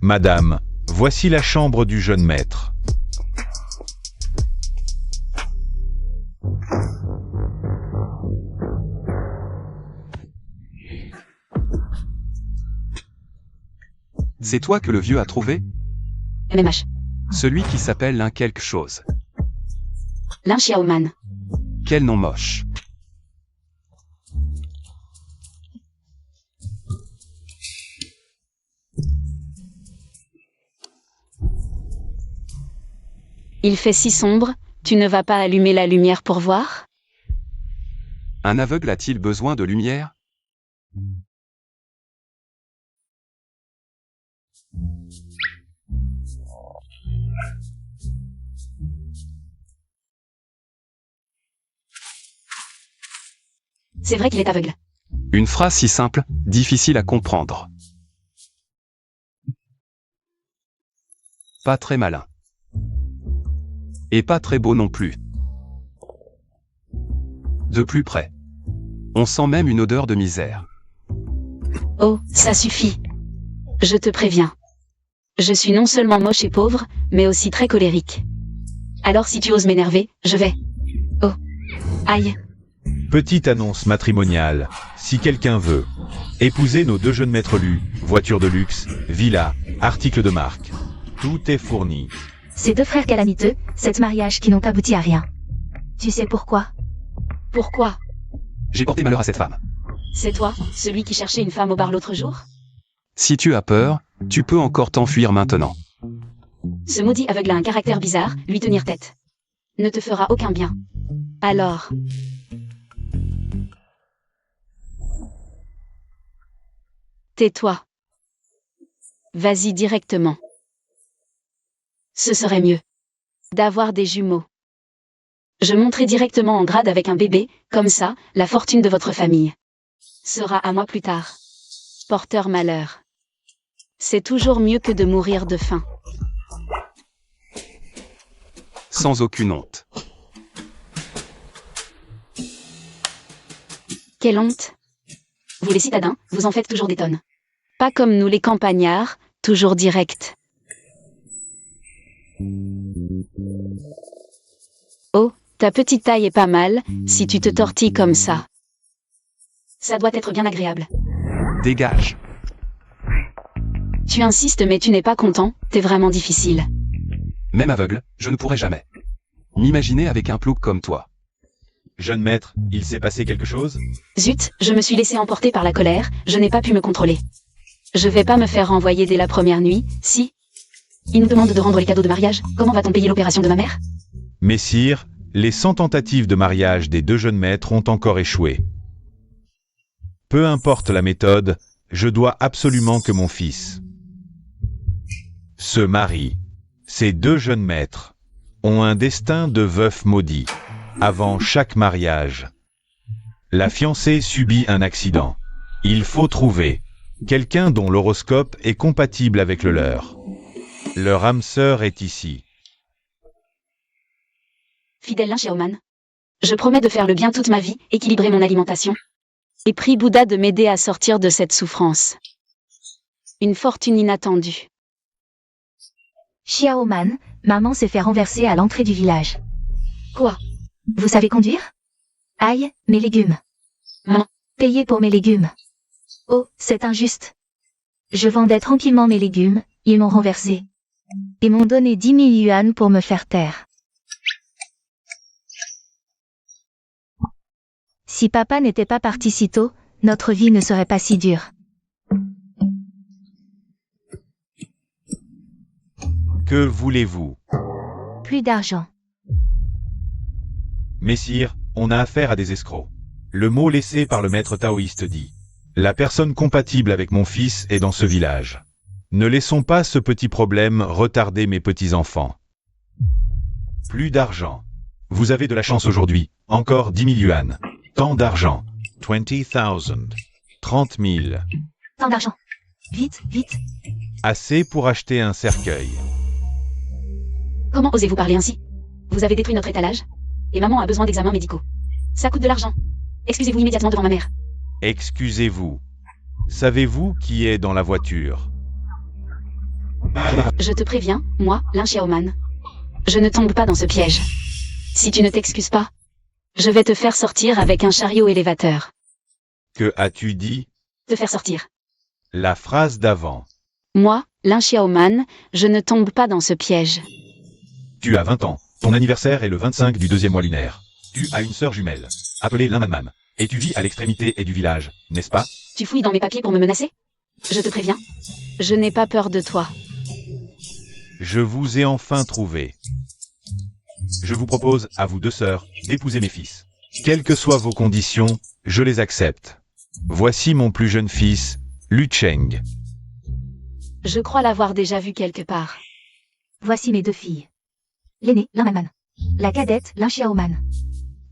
Madame, voici la chambre du jeune maître. C'est toi que le vieux a trouvé? MMH. Celui qui s'appelle l'un quelque chose. Lin Xiaoman. Quel nom moche. Il fait si sombre, tu ne vas pas allumer la lumière pour voir? Un aveugle a-t-il besoin de lumière? C'est vrai qu'il est aveugle. Une phrase si simple, difficile à comprendre. Pas très malin. Et pas très beau non plus. De plus près. On sent même une odeur de misère. Oh, ça suffit. Je te préviens. Je suis non seulement moche et pauvre, mais aussi très colérique. Alors si tu oses m'énerver, je vais. Oh. Aïe. Petite annonce matrimoniale. Si quelqu'un veut épouser nos deux jeunes maîtres Lu, voiture de luxe, villa, articles de marque. Tout est fourni. Ces deux frères calamiteux, sept mariages qui n'ont abouti à rien. Tu sais pourquoi? Pourquoi? J'ai porté malheur à cette femme. C'est toi, celui qui cherchait une femme au bar l'autre jour? Si tu as peur, tu peux encore t'enfuir maintenant. Ce maudit aveugle a un caractère bizarre, lui tenir tête ne te fera aucun bien. Alors... tais-toi. Vas-y directement. Ce serait mieux d'avoir des jumeaux. Je monterai directement en grade avec un bébé, comme ça, la fortune de votre famille sera à moi plus tard. Porteur malheur. C'est toujours mieux que de mourir de faim. Sans aucune honte. Quelle honte! Vous les citadins, vous en faites toujours des tonnes. Pas comme nous les campagnards, toujours directs. Oh, ta petite taille est pas mal, si tu te tortilles comme ça. Ça doit être bien agréable. Dégage. Tu insistes mais tu n'es pas content, t'es vraiment difficile. Même aveugle, je ne pourrais jamais m'imaginer avec un plouc comme toi. Jeune maître, il s'est passé quelque chose? Zut, je me suis laissé emporter par la colère, je n'ai pas pu me contrôler. Je vais pas me faire renvoyer dès la première nuit, si. Il nous demande de rendre les cadeaux de mariage, comment va-t-on payer l'opération de ma mère? Messire, les 100 tentatives de mariage des deux jeunes maîtres ont encore échoué. Peu importe la méthode, je dois absolument que mon fils se marie. Ces deux jeunes maîtres ont un destin de veuf maudit. Avant chaque mariage, la fiancée subit un accident. Il faut trouver quelqu'un dont l'horoscope est compatible avec le leur. Leur âme sœur est ici. Fidèle Lin Xiaoman. Je promets de faire le bien toute ma vie, équilibrer mon alimentation. Et prie Bouddha de m'aider à sortir de cette souffrance. Une fortune inattendue. Xiaoman, maman s'est fait renverser à l'entrée du village. Quoi? Vous savez conduire? Aïe, mes légumes. Maman. Payez pour mes légumes. Oh, c'est injuste. Je vendais tranquillement mes légumes, ils m'ont renversé. Ils m'ont donné 10 000 yuan pour me faire taire. Si papa n'était pas parti si tôt, notre vie ne serait pas si dure. Que voulez-vous? Plus d'argent. Messire, on a affaire à des escrocs. Le mot laissé par le maître taoïste dit: la personne compatible avec mon fils est dans ce village. Ne laissons pas ce petit problème retarder mes petits-enfants. Plus d'argent. Vous avez de la chance aujourd'hui. Encore 10 000 yuan. Tant d'argent. 20,000. 30 000. Tant d'argent. Vite, vite. Assez pour acheter un cercueil. Comment osez-vous parler ainsi? Vous avez détruit notre étalage. Et maman a besoin d'examens médicaux. Ça coûte de l'argent. Excusez-vous immédiatement devant ma mère. Excusez-vous. Savez-vous qui est dans la voiture? Je te préviens, moi, Lin Xiaoman. Je ne tombe pas dans ce piège. Si tu ne t'excuses pas, je vais te faire sortir avec un chariot élévateur. Que as-tu dit? Te faire sortir. La phrase d'avant. Moi, Lin Xiaoman, je ne tombe pas dans ce piège. Tu as 20 ans. Ton anniversaire est le 25 du 2e mois lunaire. Tu as une sœur jumelle, appelée Lin Man. Et tu vis à l'extrémité du village, n'est-ce pas? Tu fouilles dans mes papiers pour me menacer? Je te préviens. Je n'ai pas peur de toi. Je vous ai enfin trouvé. Je vous propose, à vous 2 sœurs, d'épouser mes fils. Quelles que soient vos conditions, je les accepte. Voici mon plus jeune fils, Lu Cheng. Je crois l'avoir déjà vu quelque part. Voici mes 2 filles. L'aînée, Lin Man. La cadette, Lin Xiaoman.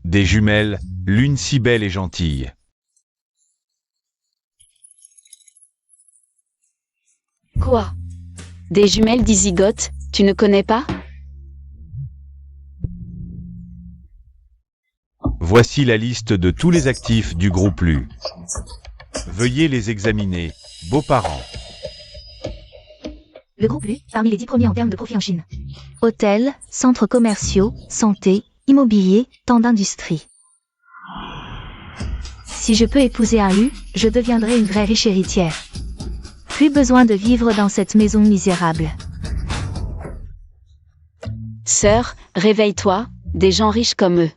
Des jumelles, l'une si belle et gentille. Quoi? Des jumelles dizygotes, tu ne connais pas? Voici la liste de tous les actifs du groupe Lu. Veuillez les examiner, beaux-parents. Le groupe Lu, parmi les 10 premiers en termes de profit en Chine. Hôtels, centres commerciaux, santé, immobilier, tant d'industries. Si je peux épouser un Lu, je deviendrai une vraie riche héritière. Plus besoin de vivre dans cette maison misérable. Sœur, réveille-toi, des gens riches comme eux.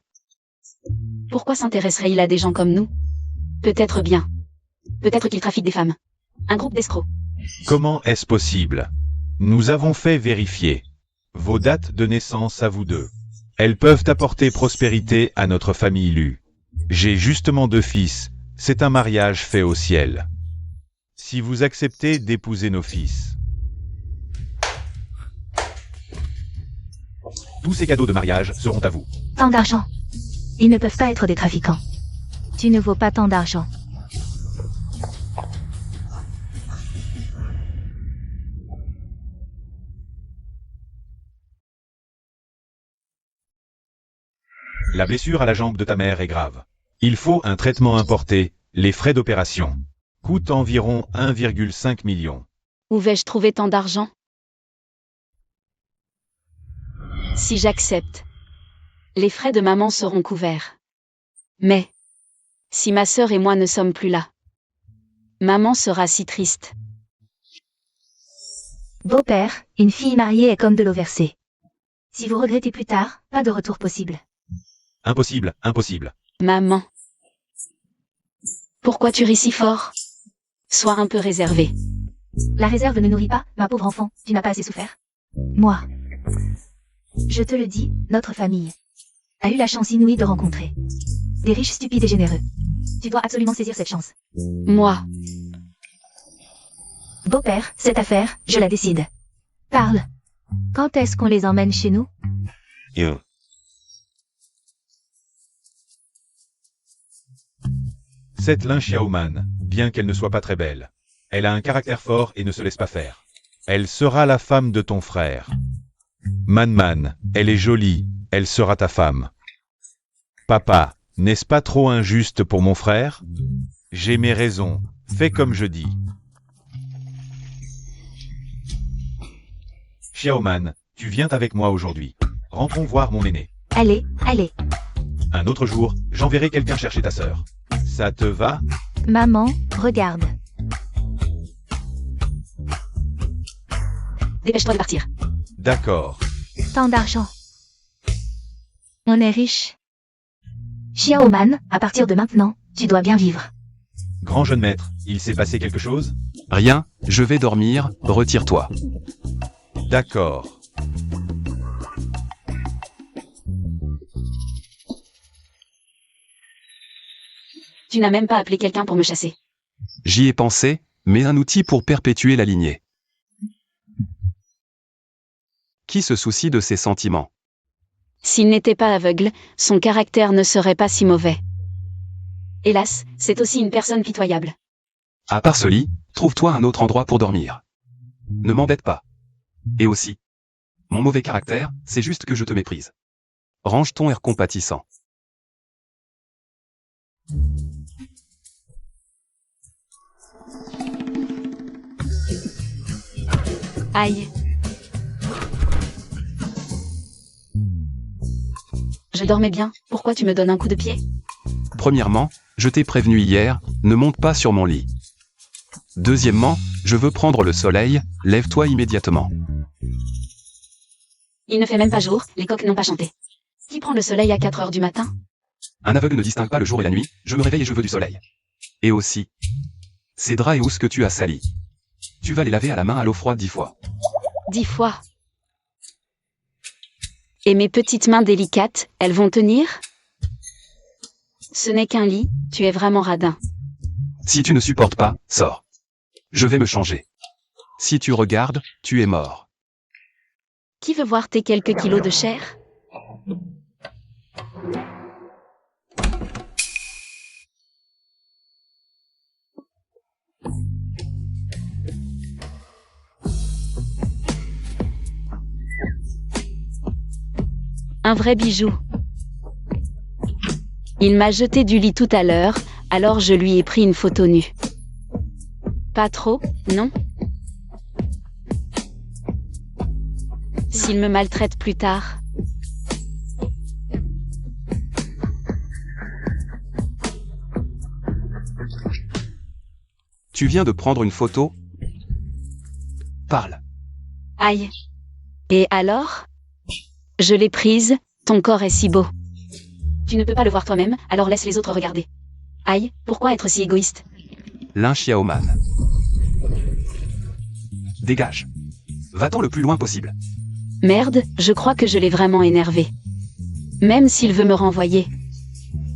Pourquoi s'intéresserait-il à des gens comme nous? Peut-être bien. Peut-être qu'ils trafiquent des femmes. Un groupe d'escrocs. Comment est-ce possible? Nous avons fait vérifier vos dates de naissance à vous 2. Elles peuvent apporter prospérité à notre famille Lu. J'ai justement 2 fils, c'est un mariage fait au ciel. Si vous acceptez d'épouser nos fils, tous ces cadeaux de mariage seront à vous. Tant d'argent. Ils ne peuvent pas être des trafiquants. Tu ne vaux pas tant d'argent. La blessure à la jambe de ta mère est grave. Il faut un traitement importé, les frais d'opération coûtent environ 1,5 million. Où vais-je trouver tant d'argent? Si j'accepte, les frais de maman seront couverts. Mais, si ma sœur et moi ne sommes plus là, maman sera si triste. Beau-père, une fille mariée est comme de l'eau versée. Si vous regrettez plus tard, pas de retour possible. Impossible, impossible. Maman. Pourquoi tu ris si fort? Sois un peu réservé. La réserve ne nourrit pas, ma pauvre enfant, tu n'as pas assez souffert. Moi. Je te le dis, notre famille a eu la chance inouïe de rencontrer des riches stupides et généreux. Tu dois absolument saisir cette chance. Moi. Beau-père, cette affaire, je la décide. Parle. Quand est-ce qu'on les emmène chez nous? Cette Lin Xiaoman, bien qu'elle ne soit pas très belle, elle a un caractère fort et ne se laisse pas faire. Elle sera la femme de ton frère. Man, elle est jolie, elle sera ta femme. Papa, n'est-ce pas trop injuste pour mon frère? J'ai mes raisons, fais comme je dis. Xiaoman, tu viens avec moi aujourd'hui. Rentrons voir mon aîné. Allez, allez. Un autre jour, j'enverrai quelqu'un chercher ta sœur. Ça te va? Maman, regarde. Dépêche-toi de partir. D'accord. Tant d'argent. On est riche. Xiaoman, à partir de maintenant, tu dois bien vivre. Grand jeune maître, il s'est passé quelque chose? Rien, je vais dormir, retire-toi. D'accord. Tu n'as même pas appelé quelqu'un pour me chasser. J'y ai pensé, mais un outil pour perpétuer la lignée. Qui se soucie de ses sentiments? S'il n'était pas aveugle, son caractère ne serait pas si mauvais. Hélas, c'est aussi une personne pitoyable. À part ce lit, trouve-toi un autre endroit pour dormir. Ne m'embête pas. Et aussi, mon mauvais caractère, c'est juste que je te méprise. Range ton air compatissant. Aïe. Je dormais bien, pourquoi tu me donnes un coup de pied? Premièrement, je t'ai prévenu hier, ne monte pas sur mon lit. Deuxièmement, je veux prendre le soleil, lève-toi immédiatement. Il ne fait même pas jour, les coqs n'ont pas chanté. Qui prend le soleil à 4 heures du matin? Un aveugle ne distingue pas le jour et la nuit, je me réveille et je veux du soleil. Et aussi, ces draps et housses que tu as salis. Tu vas les laver à la main à l'eau froide 10 fois. 10 fois. Et mes petites mains délicates, elles vont tenir? Ce n'est qu'un lit, tu es vraiment radin. Si tu ne supportes pas, sors. Je vais me changer. Si tu regardes, tu es mort. Qui veut voir tes quelques kilos de chair? Un vrai bijou. Il m'a jeté du lit tout à l'heure, alors je lui ai pris une photo nue. Pas trop, non? S'il me maltraite plus tard. Tu viens de prendre une photo? Parle. Aïe. Et alors? Je l'ai prise, ton corps est si beau. Tu ne peux pas le voir toi-même, alors laisse les autres regarder. Aïe, pourquoi être si égoïste? Lin Xiaoman. Dégage. Va-t'en le plus loin possible. Merde, je crois que je l'ai vraiment énervé. Même s'il veut me renvoyer.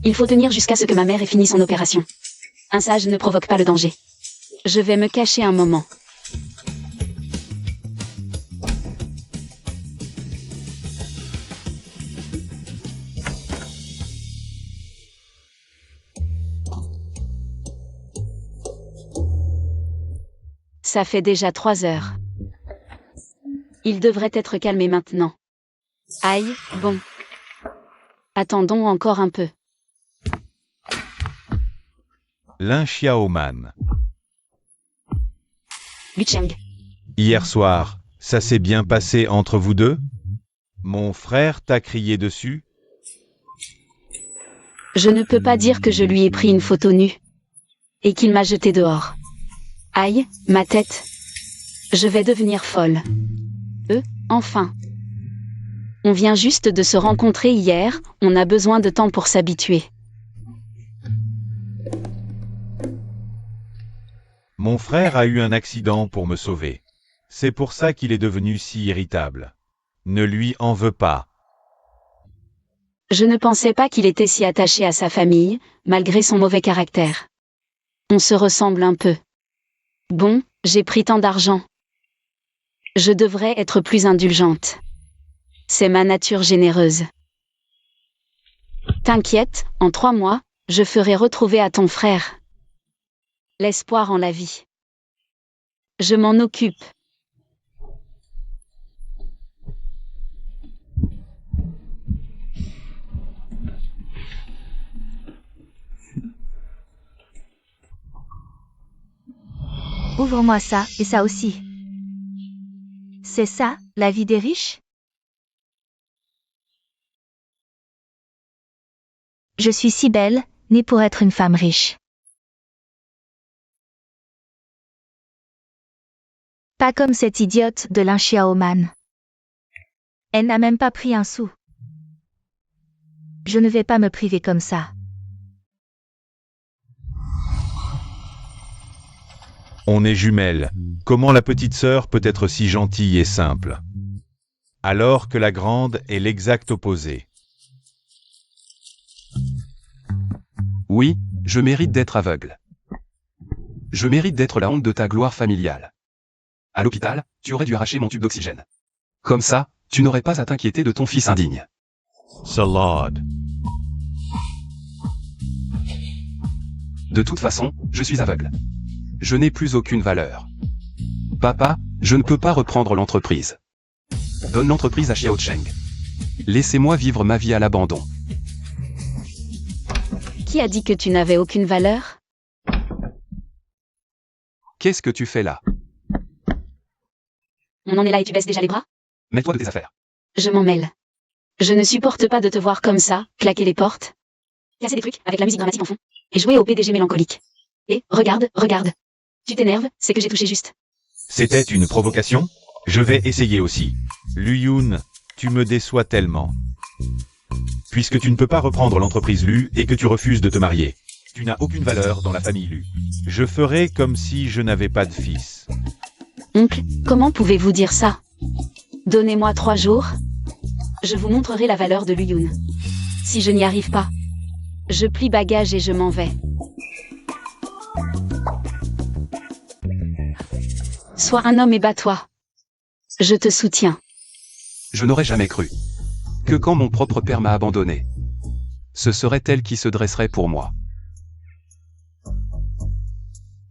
Il faut tenir jusqu'à ce que ma mère ait fini son opération. Un sage ne provoque pas le danger. Je vais me cacher un moment. Ça fait déjà 3 heures. Il devrait être calmé maintenant. Aïe, bon. Attendons encore un peu. Lin Xiaoman. Lu Cheng. Hier soir, ça s'est bien passé entre vous deux? Mon frère t'a crié dessus? Je ne peux pas dire que je lui ai pris une photo nue. Et qu'il m'a jeté dehors. Aïe, ma tête. Je vais devenir folle. Enfin. On vient juste de se rencontrer hier, on a besoin de temps pour s'habituer. Mon frère a eu un accident pour me sauver. C'est pour ça qu'il est devenu si irritable. Ne lui en veux pas. Je ne pensais pas qu'il était si attaché à sa famille, malgré son mauvais caractère. On se ressemble un peu. Bon, j'ai pris tant d'argent. Je devrais être plus indulgente. C'est ma nature généreuse. T'inquiète, en 3 mois, je ferai retrouver à ton frère l'espoir en la vie. Je m'en occupe. Ouvre-moi ça, et ça aussi. C'est ça, la vie des riches? Je suis si belle, née pour être une femme riche. Pas comme cette idiote de Lin Xiaoman. Elle n'a même pas pris un sou. Je ne vais pas me priver comme ça. On est jumelles. Comment la petite sœur peut être si gentille et simple? Alors que la grande est l'exact opposé. Oui, je mérite d'être aveugle. Je mérite d'être la honte de ta gloire familiale. À l'hôpital, tu aurais dû arracher mon tube d'oxygène. Comme ça, tu n'aurais pas à t'inquiéter de ton fils indigne. Salade. De toute façon, je suis aveugle. Je n'ai plus aucune valeur. Papa, je ne peux pas reprendre l'entreprise. Donne l'entreprise à Xiao Cheng. Laissez-moi vivre ma vie à l'abandon. Qui a dit que tu n'avais aucune valeur? Qu'est-ce que tu fais là? On en est là et tu baisses déjà les bras? Mets-toi de tes affaires. Je m'en mêle. Je ne supporte pas de te voir comme ça, claquer les portes, casser des trucs avec la musique dramatique en fond, et jouer au PDG mélancolique. Et, regarde, regarde. Tu t'énerves, c'est que j'ai touché juste. C'était une provocation? Je vais essayer aussi. Lu-Yoon, tu me déçois tellement. Puisque tu ne peux pas reprendre l'entreprise Lu et que tu refuses de te marier. Tu n'as aucune valeur dans la famille Lu. Je ferai comme si je n'avais pas de fils. Oncle, comment pouvez-vous dire ça? Donnez-moi 3 jours. Je vous montrerai la valeur de Lu-Yoon. Si je n'y arrive pas, je plie bagage et je m'en vais. Sois un homme et bats-toi. Je te soutiens. Je n'aurais jamais cru que quand mon propre père m'a abandonné, ce serait elle qui se dresserait pour moi.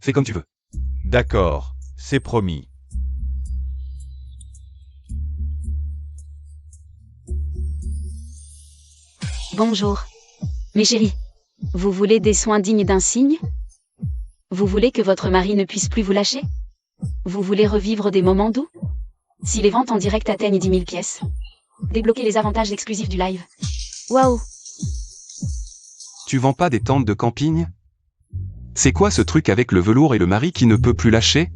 Fais comme tu veux. D'accord, c'est promis. Bonjour. Mes chéris, vous voulez des soins dignes d'un cygne? Vous voulez que votre mari ne puisse plus vous lâcher? Vous voulez revivre des moments doux? Si les ventes en direct atteignent 10 000 pièces, débloquez les avantages exclusifs du live. Waouh! Tu vends pas des tentes de camping? C'est quoi ce truc avec le velours et le mari qui ne peut plus lâcher?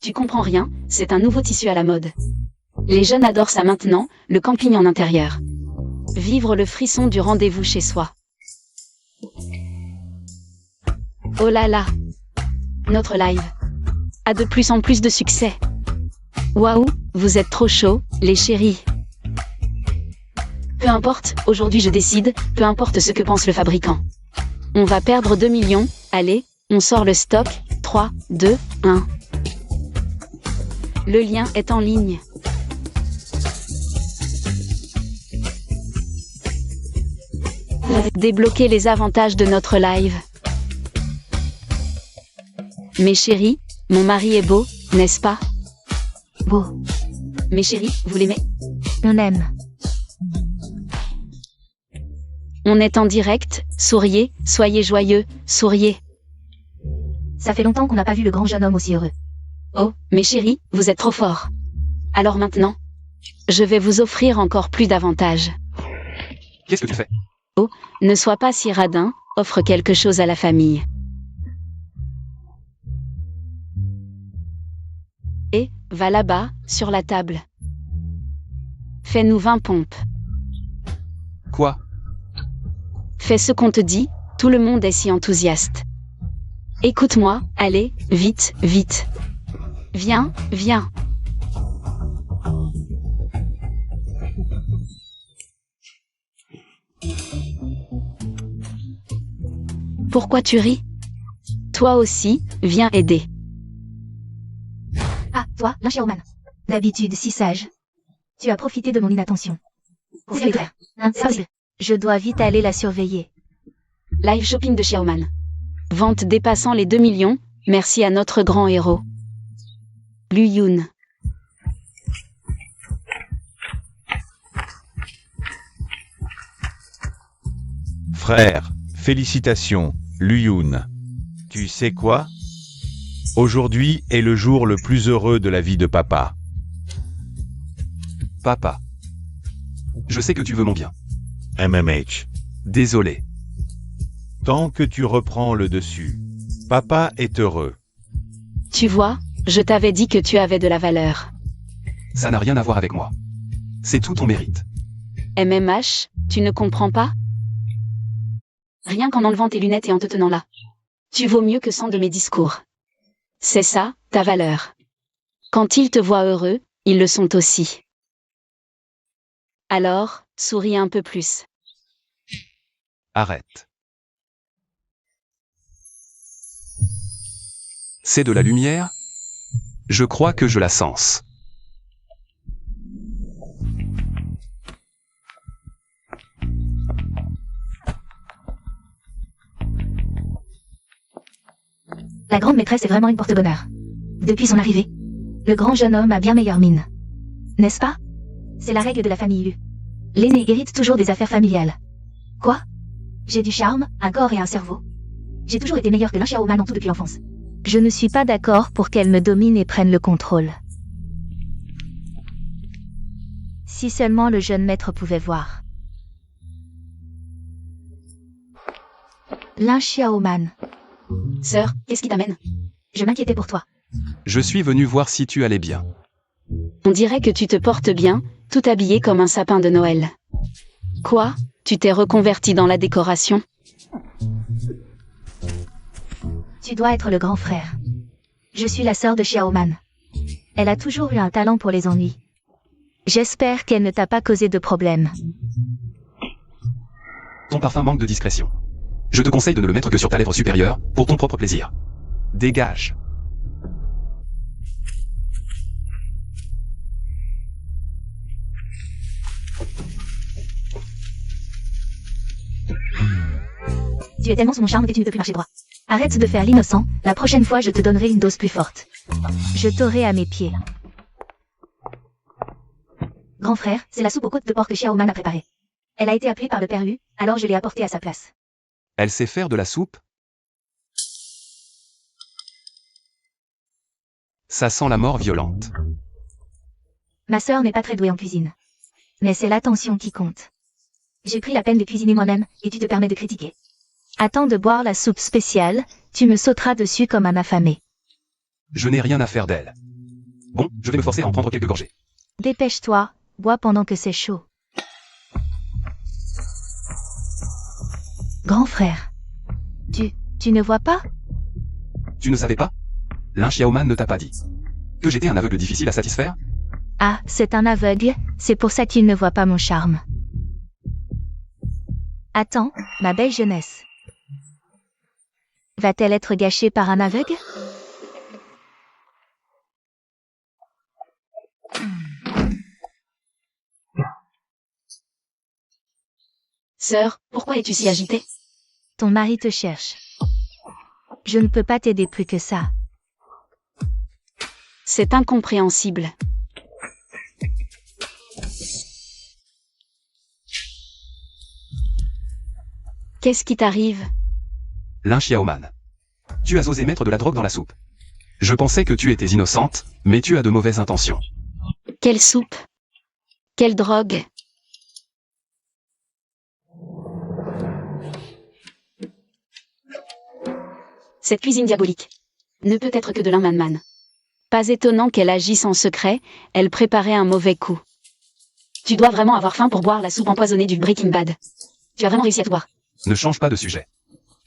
Tu comprends rien, c'est un nouveau tissu à la mode. Les jeunes adorent ça maintenant, le camping en intérieur. Vivre le frisson du rendez-vous chez soi. Oh là là! Notre live a de plus en plus de succès. Waouh, vous êtes trop chauds, les chéris. Peu importe, aujourd'hui je décide, peu importe ce que pense le fabricant. On va perdre 2 millions, allez, on sort le stock, 3, 2, 1. Le lien est en ligne. Débloquez les avantages de notre live. Mes chéris, mon mari est beau, n'est-ce pas? Beau. Mes chéris, vous l'aimez? On aime. On est en direct, souriez, soyez joyeux, souriez. Ça fait longtemps qu'on n'a pas vu le grand jeune homme aussi heureux. Oh, mes chéris, vous êtes trop forts. Alors maintenant, je vais vous offrir encore plus d'avantages. Qu'est-ce que tu fais? Oh, ne sois pas si radin, offre quelque chose à la famille. Et, va là-bas, sur la table. Fais-nous 20 pompes. Quoi? Fais ce qu'on te dit, tout le monde est si enthousiaste. Écoute-moi, allez, vite, vite. Viens, viens. Pourquoi tu ris? Toi aussi, viens aider. Ah, toi, Lin Xiaoman. D'habitude si sage. Tu as profité de mon inattention. Pour faire les frères. C'est possible. Je dois vite aller la surveiller. Live shopping de Xiaoman. Vente dépassant les 2 millions, merci à notre grand héros. Lu-Yoon. Frère, félicitations, Lu-Yoon. Tu sais quoi? Aujourd'hui est le jour le plus heureux de la vie de papa. Papa. Je sais que tu veux mon bien. MMH. Désolé. Tant que tu reprends le dessus, papa est heureux. Tu vois, je t'avais dit que tu avais de la valeur. Ça n'a rien à voir avec moi. C'est tout ton mérite. MMH, tu ne comprends pas? Rien qu'en enlevant tes lunettes et en te tenant là. Tu vaux mieux que 100 de mes discours. C'est ça, ta valeur. Quand ils te voient heureux, ils le sont aussi. Alors, souris un peu plus. Arrête. C'est de la lumière? Je crois que je la sens. La grande maîtresse est vraiment une porte-bonheur. Depuis son arrivée, le grand jeune homme a bien meilleure mine. N'est-ce pas? C'est la règle de la famille Lu. L'aîné hérite toujours des affaires familiales. Quoi? J'ai du charme, un corps et un cerveau. J'ai toujours été meilleur que Lin Xiaoman en tout depuis l'enfance. Je ne suis pas d'accord pour qu'elle me domine et prenne le contrôle. Si seulement le jeune maître pouvait voir. Lin Xiaoman. Sœur, qu'est-ce qui t'amène? Je m'inquiétais pour toi. Je suis venu voir si tu allais bien. On dirait que tu te portes bien, tout habillé comme un sapin de Noël. Quoi? Tu t'es reconverti dans la décoration? Tu dois être le grand frère. Je suis la sœur de Xiaoman. Elle a toujours eu un talent pour les ennuis. J'espère qu'elle ne t'a pas causé de problème. Ton parfum manque de discrétion. Je te conseille de ne le mettre que sur ta lèvre supérieure, pour ton propre plaisir. Dégage. Tu es tellement sous mon charme que tu ne peux plus marcher droit. Arrête de faire l'innocent, la prochaine fois je te donnerai une dose plus forte. Je t'aurai à mes pieds. Grand frère, c'est la soupe aux côtes de porc que Xiaoman a préparée. Elle a été appelée par le père Hu, alors je l'ai apportée à sa place. Elle sait faire de la soupe? Ça sent la mort violente. Ma sœur n'est pas très douée en cuisine. Mais c'est l'attention qui compte. J'ai pris la peine de cuisiner moi-même, et tu te permets de critiquer. Attends de boire la soupe spéciale, tu me sauteras dessus comme un affamé. Je n'ai rien à faire d'elle. Bon, je vais me forcer à en prendre quelques gorgées. Dépêche-toi, bois pendant que c'est chaud. Grand frère. Tu ne vois pas? Tu ne savais pas? Lin Xiaoman ne t'a pas dit que j'étais un aveugle difficile à satisfaire? Ah, c'est un aveugle, c'est pour ça qu'il ne voit pas mon charme. Attends, ma belle jeunesse. Va-t-elle être gâchée par un aveugle? Sœur, pourquoi es-tu si agitée? Ton mari te cherche. Je ne peux pas t'aider plus que ça. C'est incompréhensible. Qu'est-ce qui t'arrive? Lin Xiaoman. Tu as osé mettre de la drogue dans la soupe. Je pensais que tu étais innocente, mais tu as de mauvaises intentions. Quelle soupe? Quelle drogue? Cette cuisine diabolique ne peut être que de l'Inmanman. Pas étonnant qu'elle agisse en secret, elle préparait un mauvais coup. Tu dois vraiment avoir faim pour boire la soupe empoisonnée du Breaking Bad. Tu as vraiment réussi à tout boire. Ne change pas de sujet.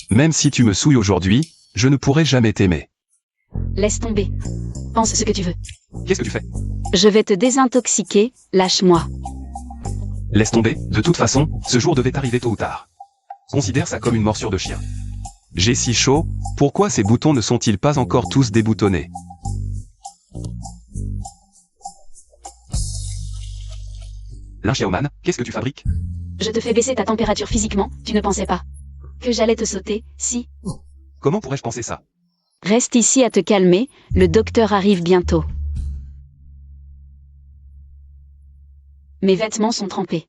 Même si tu me souilles aujourd'hui, je ne pourrai jamais t'aimer. Laisse tomber. Pense ce que tu veux. Qu'est-ce que tu fais? Je vais te désintoxiquer, lâche-moi. Laisse tomber, de toute façon, ce jour devait arriver tôt ou tard. Considère ça comme une morsure de chien. J'ai si chaud, pourquoi ces boutons ne sont-ils pas encore tous déboutonnés? Lin Xiaoman, qu'est-ce que tu fabriques? Je te fais baisser ta température physiquement, tu ne pensais pas que j'allais te sauter, si? Comment pourrais-je penser ça? Reste ici à te calmer, le docteur arrive bientôt. Mes vêtements sont trempés.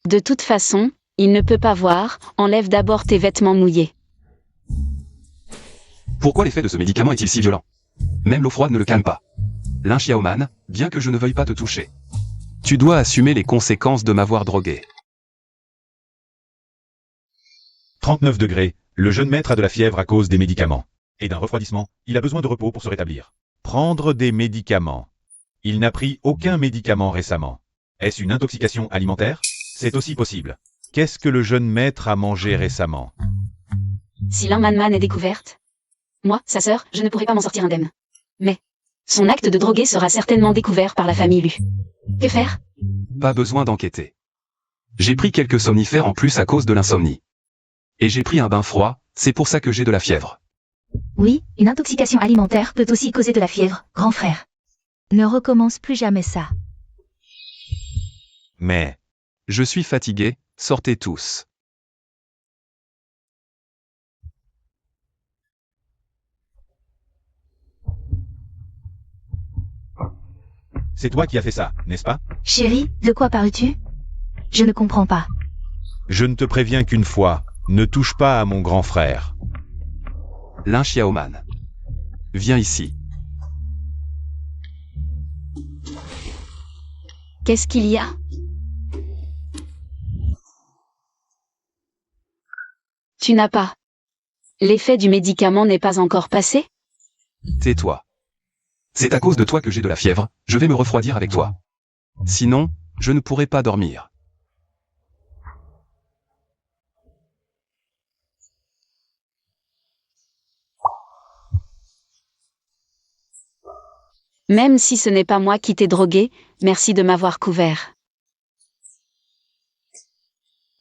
De toute façon, il ne peut pas voir, enlève d'abord tes vêtements mouillés. Pourquoi l'effet de ce médicament est-il si violent? Même l'eau froide ne le calme pas. Lin Xiaoman, bien que je ne veuille pas te toucher, tu dois assumer les conséquences de m'avoir drogué. 39 degrés, le jeune maître a de la fièvre à cause des médicaments. Et d'un refroidissement, il a besoin de repos pour se rétablir. Prendre des médicaments. Il n'a pris aucun médicament récemment. Est-ce une intoxication alimentaire? C'est aussi possible. Qu'est-ce que le jeune maître a mangé récemment? Si l'Inmanman est découverte, moi, sa sœur, je ne pourrai pas m'en sortir indemne. Mais son acte de droguer sera certainement découvert par la famille Lu. Que faire? Pas besoin d'enquêter. J'ai pris quelques somnifères en plus à cause de l'insomnie. Et j'ai pris un bain froid, c'est pour ça que j'ai de la fièvre. Oui, une intoxication alimentaire peut aussi causer de la fièvre, grand frère. Ne recommence plus jamais ça. Mais, Je suis fatigué, sortez tous. c'est toi qui as fait ça, n'est-ce pas? Chérie, de quoi parles-tu? Je ne comprends pas. Je ne te préviens qu'une fois, ne touche pas à mon grand frère. Lin Xiaoman. Viens ici. Qu'est-ce qu'il y a? Tu n'as pas. L'effet du médicament n'est pas encore passé? Tais-toi. C'est à cause de toi que j'ai de la fièvre, je vais me refroidir avec toi. Sinon, je ne pourrai pas dormir. Même si ce n'est pas moi qui t'ai drogué, merci de m'avoir couvert.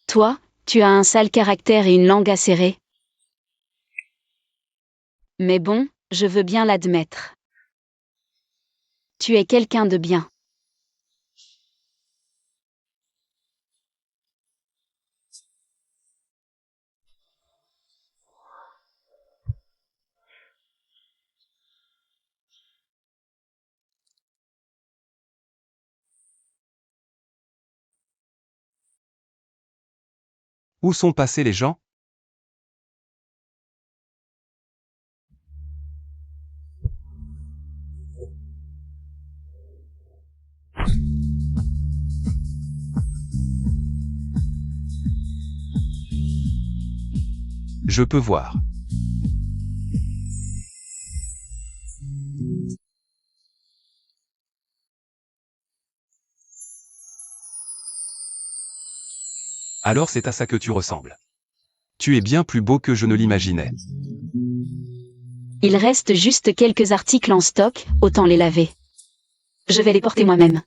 Toi, tu as un sale caractère et une langue acérée. Mais bon, je veux bien l'admettre. Tu es quelqu'un de bien. Où sont passés les gens? Je peux voir. Alors c'est à ça que tu ressembles. Tu es bien plus beau que je ne l'imaginais. Il reste juste quelques articles en stock, autant les laver. Je vais les porter moi-même.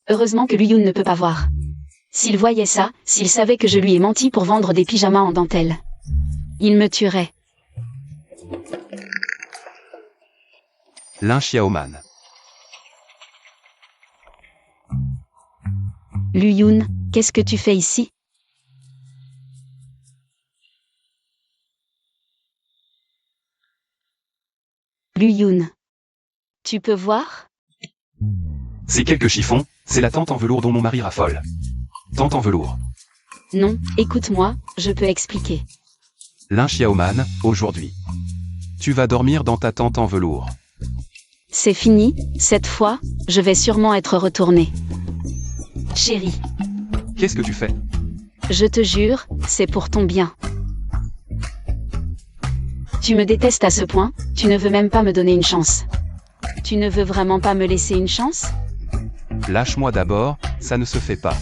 Heureusement que Luyun ne peut pas voir. S'il voyait ça, s'il savait que je lui ai menti pour vendre des pyjamas en dentelle, il me tuerait. Lin Xiaoman. Luyun, qu'est-ce que tu fais ici? Luyun. Tu peux voir? Ces quelques chiffons, c'est la tente en velours dont mon mari raffole. Tente en velours. Non, écoute-moi, je peux expliquer. Lin Xiaoman, aujourd'hui. Tu vas dormir dans ta tente en velours. C'est fini, cette fois, je vais sûrement être retournée. Chérie, Qu'est-ce que tu fais? je te jure, c'est pour ton bien. Tu me détestes à ce point, tu ne veux même pas me donner une chance. Tu ne veux vraiment pas me laisser une chance? Lâche-moi d'abord, ça ne se fait pas.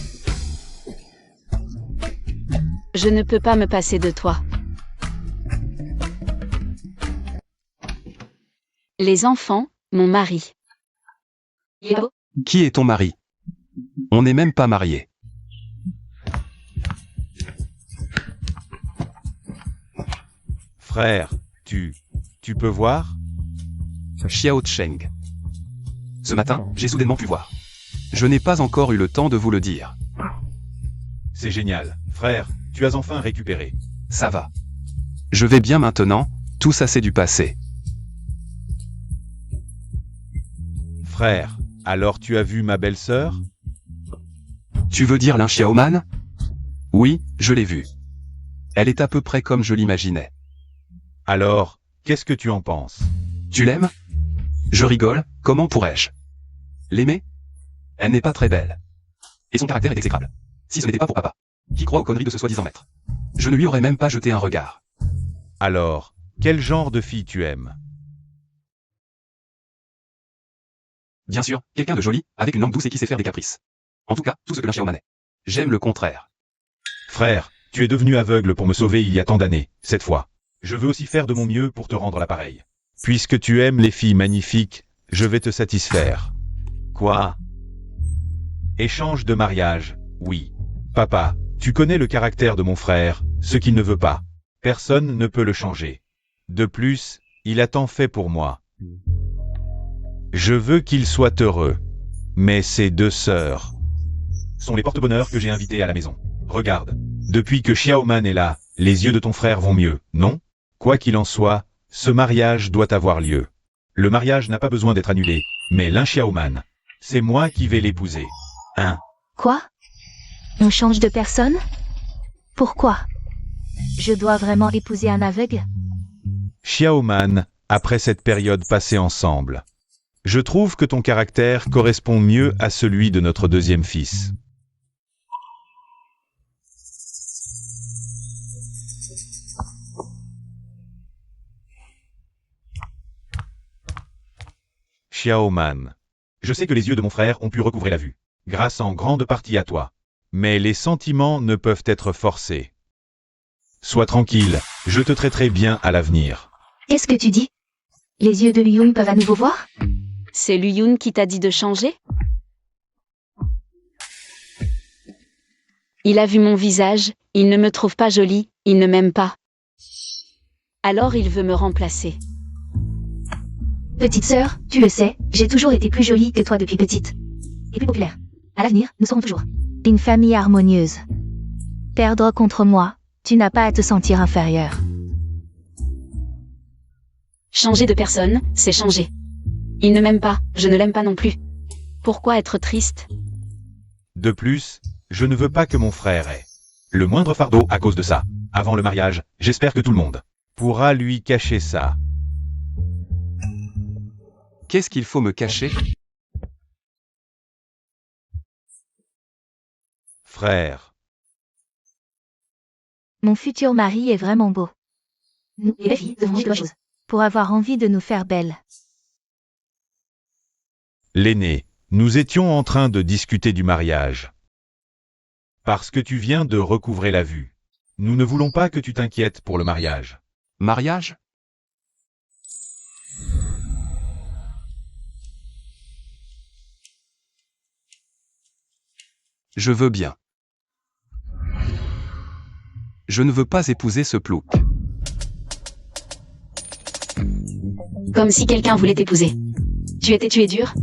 Je ne peux pas me passer de toi. Les enfants, mon mari. Yo. Qui est ton mari? On n'est même pas mariés. Frère, tu peux voir? Xiao Cheng. Ce matin, j'ai soudainement pu voir. Je n'ai pas encore eu le temps de vous le dire. C'est génial. Frère, tu as enfin récupéré. Ça va. Je vais bien maintenant, tout ça c'est du passé. Frère, alors tu as vu ma belle-sœur? Tu veux dire Lin Xiaoman? Oui, je l'ai vue. Elle est à peu près comme je l'imaginais. Alors, qu'est-ce que tu en penses? Tu l'aimes? Je rigole, comment pourrais-je l'aimer? Elle n'est pas très belle. Et son caractère est exécrable. Si ce n'était pas pour papa, qui croit aux conneries de ce soi-disant maître, je ne lui aurais même pas jeté un regard. Alors, quel genre de fille tu aimes? Bien sûr, quelqu'un de joli, avec une langue douce et qui sait faire des caprices. En tout cas, tout ce que Lin Xiaoman est. J'aime le contraire. Frère, tu es devenu aveugle pour me sauver il y a tant d'années, cette fois. Je veux aussi faire de mon mieux pour te rendre l'appareil. Puisque tu aimes les filles magnifiques, je vais te satisfaire. Quoi? Échange de mariage, oui. Papa, tu connais le caractère de mon frère, ce qu'il ne veut pas. Personne ne peut le changer. De plus, il a tant fait pour moi. Je veux qu'il soit heureux. Mais ses deux sœurs sont les porte-bonheur que j'ai invités à la maison. Regarde, depuis que Xiaoman est là, les yeux de ton frère vont mieux, non? Quoi qu'il en soit, ce mariage doit avoir lieu. Le mariage n'a pas besoin d'être annulé, mais Lin Xiaoman, c'est moi qui vais l'épouser. Hein? Quoi? On change de personne? Pourquoi? Je dois vraiment épouser un aveugle? Xiaoman, après cette période passée ensemble. Je trouve que ton caractère correspond mieux à celui de notre deuxième fils. Xiaoman. Je sais que les yeux de mon frère ont pu recouvrer la vue, grâce en grande partie à toi. Mais les sentiments ne peuvent être forcés. Sois tranquille, je te traiterai bien à l'avenir. Qu'est-ce que tu dis? Les yeux de Luyun peuvent à nouveau voir? C'est Luyun qui t'a dit de changer? Il a vu mon visage, il ne me trouve pas jolie, il ne m'aime pas. Alors il veut me remplacer. Petite sœur, tu le sais, j'ai toujours été plus jolie que toi depuis petite. Et plus populaire. À l'avenir, nous serons toujours une famille harmonieuse. Perdre contre moi, tu n'as pas à te sentir inférieur. Changer de personne, c'est changer. Il ne m'aime pas, je ne l'aime pas non plus. Pourquoi être triste? De plus, je ne veux pas que mon frère ait le moindre fardeau à cause de ça. Avant le mariage, j'espère que tout le monde pourra lui cacher ça. Qu'est-ce qu'il faut me cacher? Frère. Mon futur mari est vraiment beau. Nous, les filles, devons changer de choses. Pour avoir envie de nous faire belles. L'aîné, nous étions en train de discuter du mariage. Parce que tu viens de recouvrer la vue. Nous ne voulons pas que tu t'inquiètes pour le mariage. Mariage? Je veux bien. Je ne veux pas épouser ce plouc. Comme si quelqu'un voulait t'épouser. Tu es dur?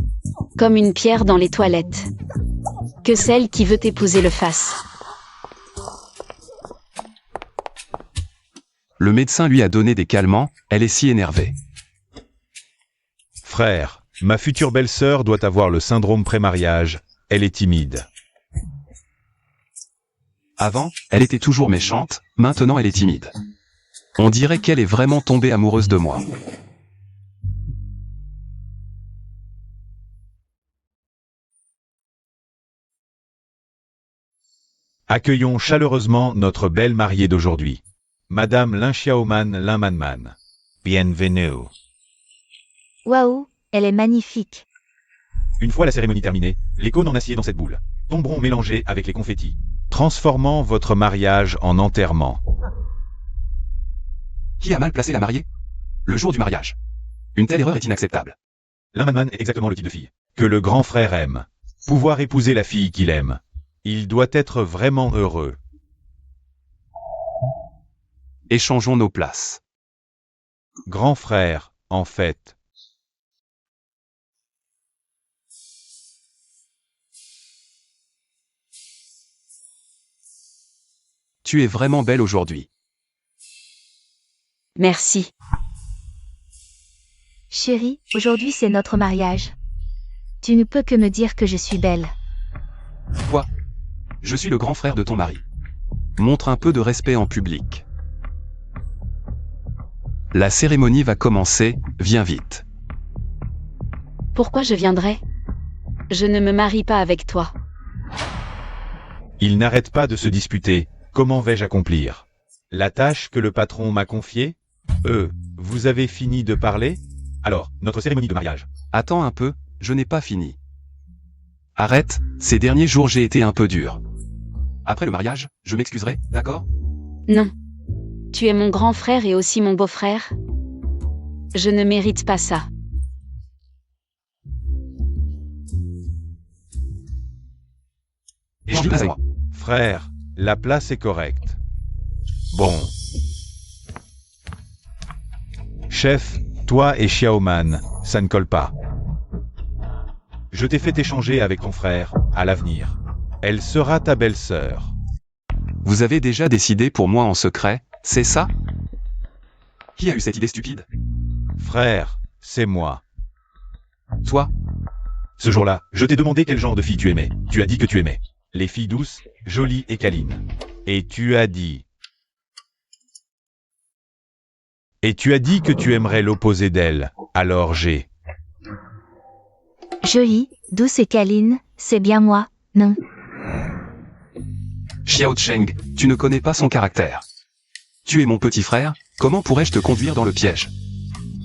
Comme une pierre dans les toilettes. Que celle qui veut t'épouser le fasse. Le médecin lui a donné des calmants, elle est si énervée. Frère, ma future belle-sœur doit avoir le syndrome pré-mariage. Elle est timide. Avant, elle était toujours méchante, maintenant elle est timide. On dirait qu'elle est vraiment tombée amoureuse de moi. Accueillons chaleureusement notre belle mariée d'aujourd'hui. Madame Lin Xiaoman Lin Manman. Bienvenue. Waouh, elle est magnifique. Une fois la cérémonie terminée, les cônes en acier dans cette boule tomberont mélangés avec les confettis, transformant votre mariage en enterrement. Qui a mal placé la mariée? Le jour du mariage. Une telle erreur est inacceptable. Lin Manman est exactement le type de fille que le grand frère aime. Pouvoir épouser la fille qu'il aime. Il doit être vraiment heureux. Échangeons nos places. Grand frère, en fait. Tu es vraiment belle aujourd'hui. Merci. Chérie, aujourd'hui c'est notre mariage. Tu ne peux que me dire que je suis belle. Quoi? Je suis le grand frère de ton mari. Montre un peu de respect en public. La cérémonie va commencer, viens vite. Pourquoi je viendrais? Je ne me marie pas avec toi. Ils n'arrêtent pas de se disputer. Comment vais-je accomplir la tâche que le patron m'a confiée? Vous avez fini de parler? Alors, notre cérémonie de mariage. Attends un peu, je n'ai pas fini. Arrête, ces derniers jours j'ai été un peu dur. Après le mariage, je m'excuserai, d'accord? Non. Tu es mon grand frère et aussi mon beau-frère. Je ne mérite pas ça. Et je dis pas à moi. Frère, la place est correcte. Bon. Chef, toi et Xiaoman, ça ne colle pas. Je t'ai fait échanger avec ton frère, à l'avenir. Elle sera ta belle-sœur. Vous avez déjà décidé pour moi en secret, c'est ça? Qui a eu cette idée stupide? Frère, c'est moi. Toi? Ce jour-là, je t'ai demandé quel genre de fille tu aimais. Tu as dit que tu aimais les filles douces, jolies et câlines. Et tu as dit... Et tu as dit que tu aimerais l'opposé d'elle, alors j'ai... Jolie, douce et câline, c'est bien moi, non? Xiao Cheng, tu ne connais pas son caractère. Tu es mon petit frère, comment pourrais-je te conduire dans le piège?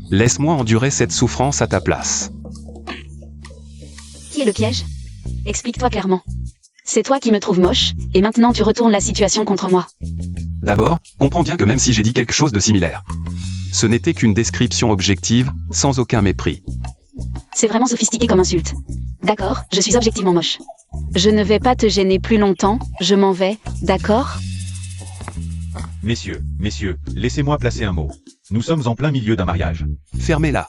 Laisse-moi endurer cette souffrance à ta place. Qui est le piège? Explique-toi clairement. C'est toi qui me trouves moche, et maintenant tu retournes la situation contre moi. D'abord, comprends bien que même si j'ai dit quelque chose de similaire, ce n'était qu'une description objective, sans aucun mépris. C'est vraiment sophistiqué comme insulte. D'accord, je suis objectivement moche. Je ne vais pas te gêner plus longtemps, je m'en vais, d'accord? Messieurs, laissez-moi placer un mot. Nous sommes en plein milieu d'un mariage. Fermez-la.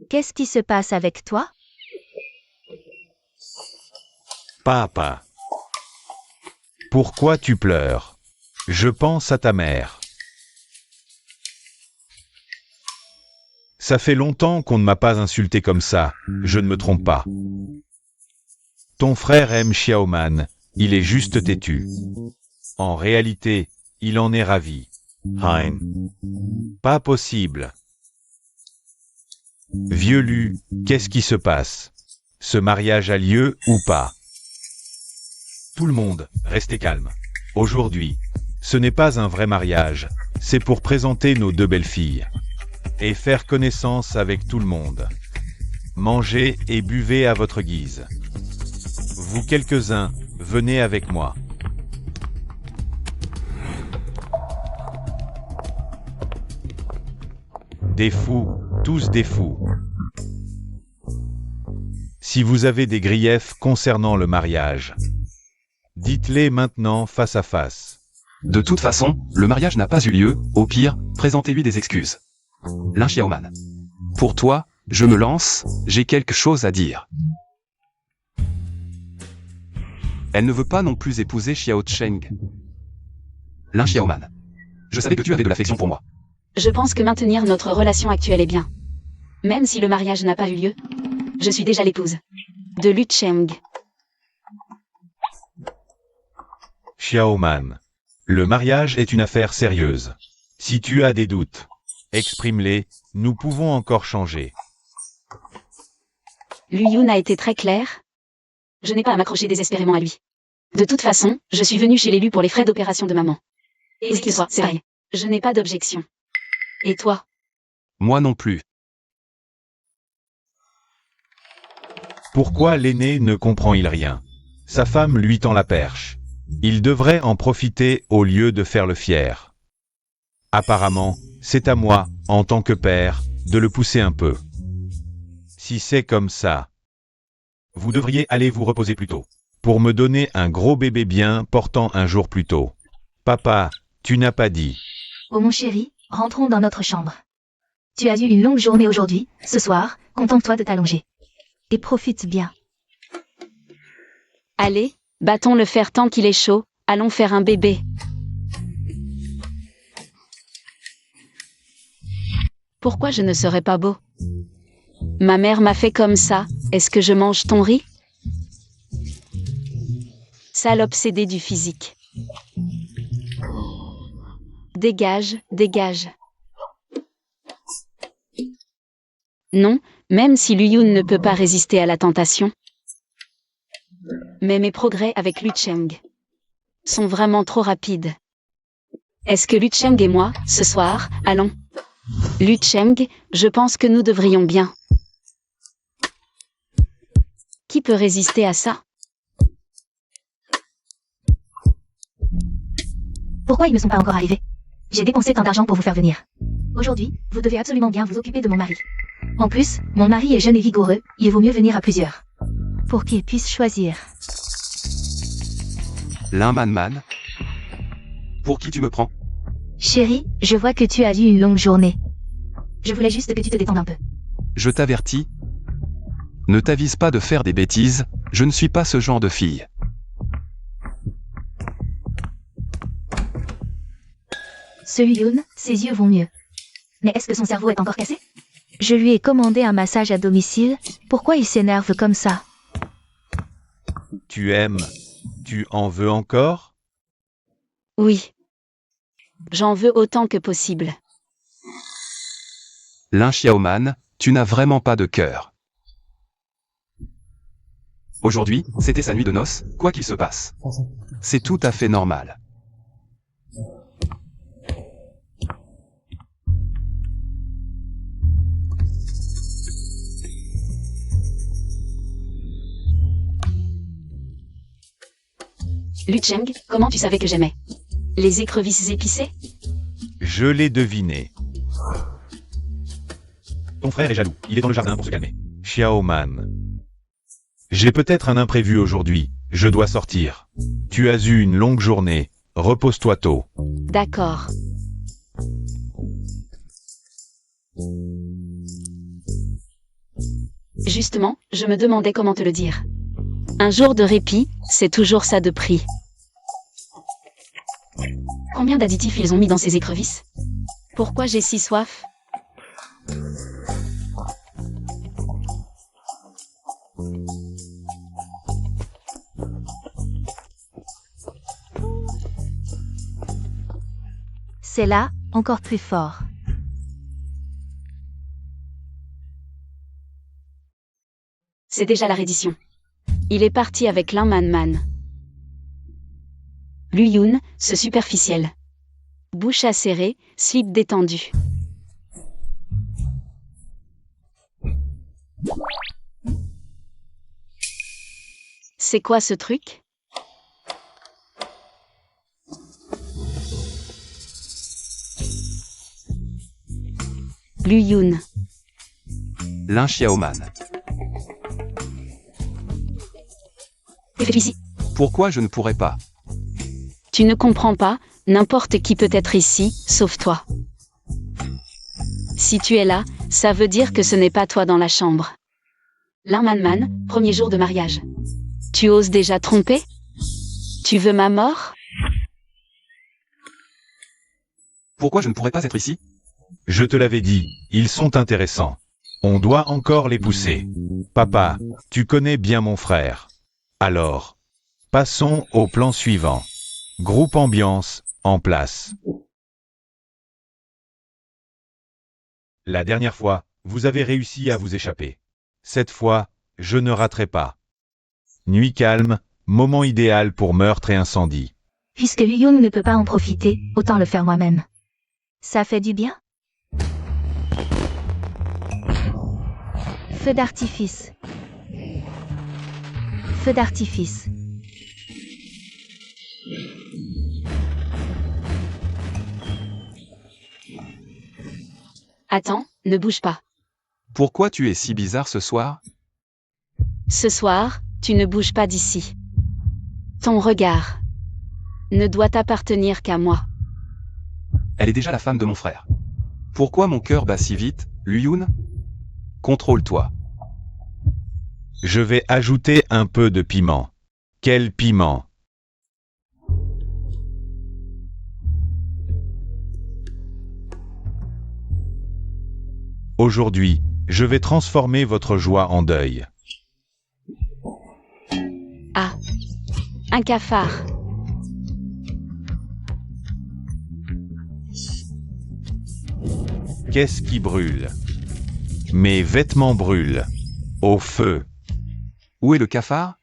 Qu'est-ce qui se passe avec toi? Papa. Pourquoi tu pleures? Je pense à ta mère. Ça fait longtemps qu'on ne m'a pas insulté comme ça, je ne me trompe pas. Ton frère aime Xiaoman, il est juste têtu. En réalité, il en est ravi. Hein. Pas possible. Vieux Lu, qu'est-ce qui se passe? Ce mariage a lieu ou pas? Tout le monde, restez calme. Aujourd'hui, ce n'est pas un vrai mariage, c'est pour présenter nos deux belles filles. Et faire connaissance avec tout le monde. Mangez et buvez à votre guise. Vous quelques-uns, venez avec moi. Des fous, tous des fous. Si vous avez des griefs concernant le mariage, dites-les maintenant face à face. De toute façon, le mariage n'a pas eu lieu, au pire, présentez-lui des excuses. Lin Xiaoman. Pour toi, je me lance, j'ai quelque chose à dire. Elle ne veut pas non plus épouser Xiao Cheng. Lin Xiaoman. Je savais que tu avais de l'affection pour moi. Je pense que maintenir notre relation actuelle est bien. Même si le mariage n'a pas eu lieu, je suis déjà l'épouse de Lu Cheng. Xiaoman. Le mariage est une affaire sérieuse. Si tu as des doutes, exprime-les, nous pouvons encore changer. Lu Yun a été très clair. Je n'ai pas à m'accrocher désespérément à lui. De toute façon, je suis venue chez l'élu pour les frais d'opération de maman. Et ce qu'il soit, c'est pareil. Je n'ai pas d'objection. Et toi? Moi non plus. Pourquoi l'aîné ne comprend-il rien? Sa femme lui tend la perche. Il devrait en profiter au lieu de faire le fier. Apparemment, c'est à moi, en tant que père, de le pousser un peu. Si c'est comme ça, vous devriez aller vous reposer plus tôt, pour me donner un gros bébé bien portant un jour plus tôt. Papa, tu n'as pas dit. Oh mon chéri, rentrons dans notre chambre. Tu as eu une longue journée aujourd'hui, ce soir, contente-toi de t'allonger. Et profite bien. Allez, battons le fer tant qu'il est chaud, allons faire un bébé. Pourquoi je ne serais pas beau? Ma mère m'a fait comme ça, est-ce que je mange ton riz? Sale obsédé du physique. Dégage, dégage. Non, même si Lu Yun ne peut pas résister à la tentation. Mais mes progrès avec Lu Cheng sont vraiment trop rapides. Est-ce que Lu Cheng et moi, ce soir, allons? Lu Cheng, je pense que nous devrions bien. Qui peut résister à ça? Pourquoi ils ne sont pas encore arrivés? J'ai dépensé tant d'argent pour vous faire venir. Aujourd'hui, vous devez absolument bien vous occuper de mon mari. En plus, mon mari est jeune et vigoureux, il vaut mieux venir à plusieurs. Pour qu'il puisse choisir. Lin Man. Pour qui tu me prends? Chérie, je vois que tu as eu une longue journée. Je voulais juste que tu te détendes un peu. Je t'avertis. Ne t'avise pas de faire des bêtises, je ne suis pas ce genre de fille. Ce Yun, ses yeux vont mieux. Mais est-ce que son cerveau est encore cassé? Je lui ai commandé un massage à domicile, pourquoi il s'énerve comme ça? Tu aimes? Tu en veux encore? Oui. J'en veux autant que possible. Lin Xiaoman, tu n'as vraiment pas de cœur. Aujourd'hui, c'était sa nuit de noces, quoi qu'il se passe. C'est tout à fait normal. Lu Cheng, comment tu savais que j'aimais les écrevisses épicées? Je l'ai deviné. Ton frère est jaloux, il est dans le jardin pour se calmer. Xiaoman. J'ai peut-être un imprévu aujourd'hui, je dois sortir. Tu as eu une longue journée, repose-toi tôt. D'accord. Justement, je me demandais comment te le dire. Un jour de répit, c'est toujours ça de prix. Combien d'additifs ils ont mis dans ces écrevisses? Pourquoi j'ai si soif? C'est là, encore plus fort. C'est déjà la reddition. Il est parti avec Lin Man Man. Lu Yun, ce superficiel. Bouche acérée, slip détendu. C'est quoi ce truc? Lu Yun. Lin Xiaoman. Réfléchis. Pourquoi je ne pourrais pas? Tu ne comprends pas, n'importe qui peut être ici, sauf toi. Si tu es là, ça veut dire que ce n'est pas toi dans la chambre. Lin Man Man, premier jour de mariage. Tu oses déjà tromper? Tu veux ma mort? Pourquoi je ne pourrais pas être ici? Je te l'avais dit, ils sont intéressants. On doit encore les pousser. Papa, tu connais bien mon frère. Alors, passons au plan suivant. Groupe ambiance, en place. La dernière fois, vous avez réussi à vous échapper. Cette fois, je ne raterai pas. Nuit calme, moment idéal pour meurtre et incendie. Puisque Yun ne peut pas en profiter, autant le faire moi-même. Ça fait du bien? Feu d'artifice. Feu d'artifice. Attends, ne bouge pas. Pourquoi tu es si bizarre ce soir? Ce soir, tu ne bouges pas d'ici. Ton regard ne doit appartenir qu'à moi. Elle est déjà la femme de mon frère. Pourquoi mon cœur bat si vite, Lu Yun? Contrôle-toi. Je vais ajouter un peu de piment. Quel piment? Aujourd'hui, je vais transformer votre joie en deuil. Ah, un cafard. Qu'est-ce qui brûle? Mes vêtements brûlent. Au feu. Où est le cafard?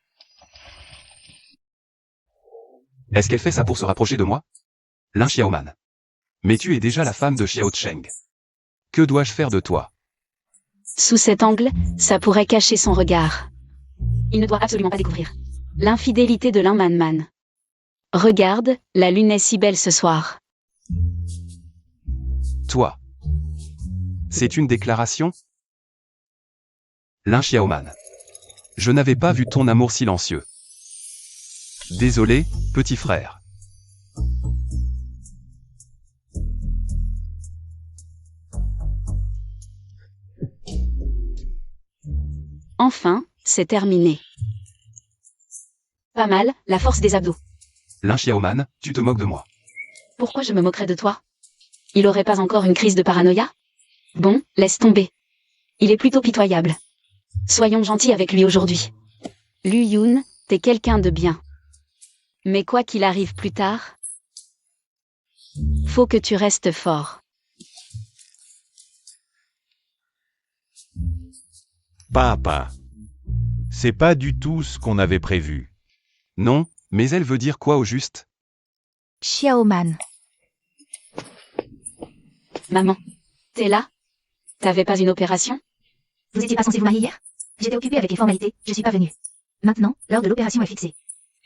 Est-ce qu'elle fait ça pour se rapprocher de moi? Lin Xiaoman. Mais tu es déjà la femme de Xiao Cheng. Que dois-je faire de toi? Sous cet angle, ça pourrait cacher son regard. Il ne doit absolument pas découvrir l'infidélité de Lin Man Man. Regarde, la lune est si belle ce soir. Toi. C'est une déclaration? Lin Xiaoman. Je n'avais pas vu ton amour silencieux. Désolé, petit frère. Enfin, c'est terminé. Pas mal, la force des abdos. Lin Xiaoman, tu te moques de moi. Pourquoi je me moquerais de toi? Il aurait pas encore une crise de paranoïa? Bon, laisse tomber. Il est plutôt pitoyable. Soyons gentils avec lui aujourd'hui. Lu Yun, t'es quelqu'un de bien. Mais quoi qu'il arrive plus tard, faut que tu restes fort. Papa. C'est pas du tout ce qu'on avait prévu. Non, mais elle veut dire quoi au juste? Xiaoman. Maman, t'es là? T'avais pas une opération? Vous étiez pas censé vous marier hier? J'étais occupée avec les formalités, je suis pas venue. Maintenant, l'heure de l'opération est fixée.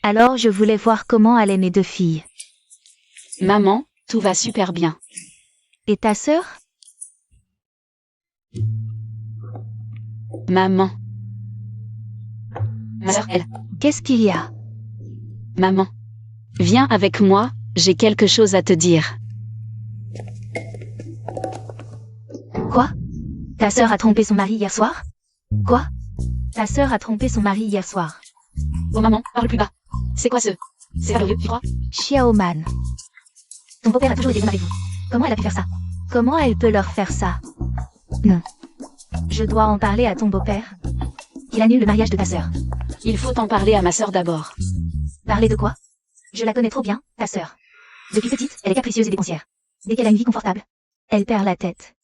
Alors je voulais voir comment allaient mes 2 filles. Maman, tout va super bien. Et ta sœur? Maman. Ma sœur, elle. Qu'est-ce qu'il y a? Maman. Viens avec moi, j'ai quelque chose à te dire. Quoi? Ta sœur a trompé son mari hier soir? Quoi? Ta sœur a trompé son mari hier soir. Oh maman, parle plus bas. C'est quoi ce? C'est fabuleux, tu crois? Xiaoman. Ton beau-père a toujours été bon avec vous. Comment elle a pu faire ça? Comment elle peut leur faire ça? Non. Je dois en parler à ton beau-père. Il annule le mariage de ta sœur. Il faut en parler à ma sœur d'abord. Parler de quoi? Je la connais trop bien, ta sœur. Depuis petite, elle est capricieuse et dépensière. Dès qu'elle a une vie confortable, elle perd la tête.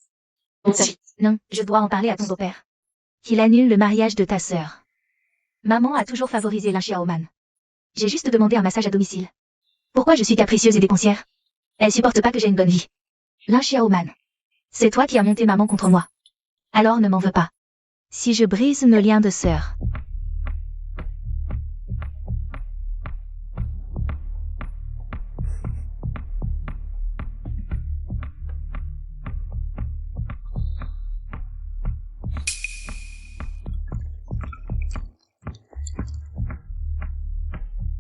On s'agit. Non, je dois en parler à ton beau-père. Qu'il annule le mariage de ta sœur. Maman a toujours favorisé Lin Xiaoman. J'ai juste demandé un massage à domicile. Pourquoi je suis capricieuse et dépensière? Elle supporte pas que j'ai une bonne vie. Lin Xiaoman. C'est toi qui as monté maman contre moi. Alors ne m'en veux pas. Si je brise nos liens de sœur.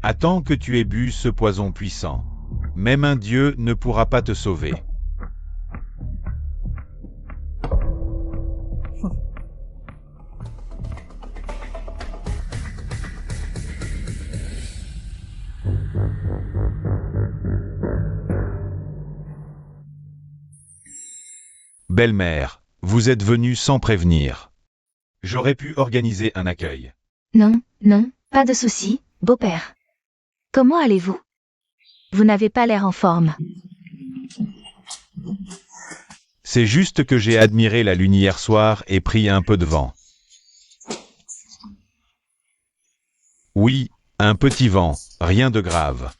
Attends que tu aies bu ce poison puissant. Même un dieu ne pourra pas te sauver. Belle-mère, vous êtes venue sans prévenir. J'aurais pu organiser un accueil. Non, non, pas de souci, beau-père. Comment allez-vous? Vous n'avez pas l'air en forme. C'est juste que j'ai admiré la lune hier soir et pris un peu de vent. Oui, un petit vent, rien de grave.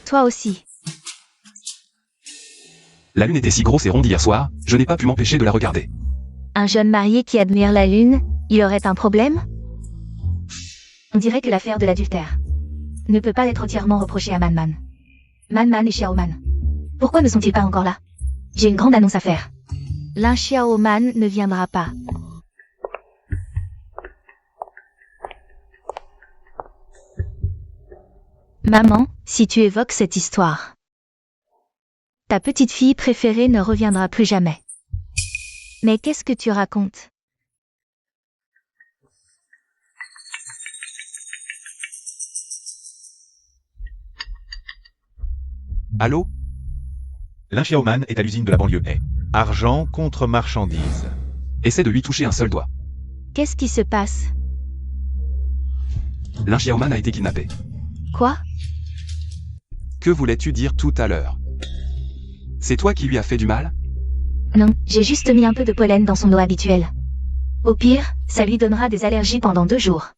Toi aussi. La lune était si grosse et ronde hier soir, je n'ai pas pu m'empêcher de la regarder. Un jeune marié qui admire la lune, il aurait un problème? On dirait que l'affaire de l'adultère ne peut pas être entièrement reprochée à Man. Man et Xiaoman. Pourquoi ne sont-ils pas encore là? J'ai une grande annonce à faire. Lin Xiaoman ne viendra pas. Maman, si tu évoques cette histoire, ta petite fille préférée ne reviendra plus jamais. Mais qu'est-ce que tu racontes? Allô? Lin Xiaoman est à l'usine de la banlieue A. Argent contre marchandises. Essaie de lui toucher un seul doigt. Qu'est-ce qui se passe? Lin Xiaoman a été kidnappé. Quoi? Que voulais-tu dire tout à l'heure? C'est toi qui lui as fait du mal? Non, j'ai juste mis un peu de pollen dans son eau habituelle. Au pire, ça lui donnera des allergies pendant 2 jours.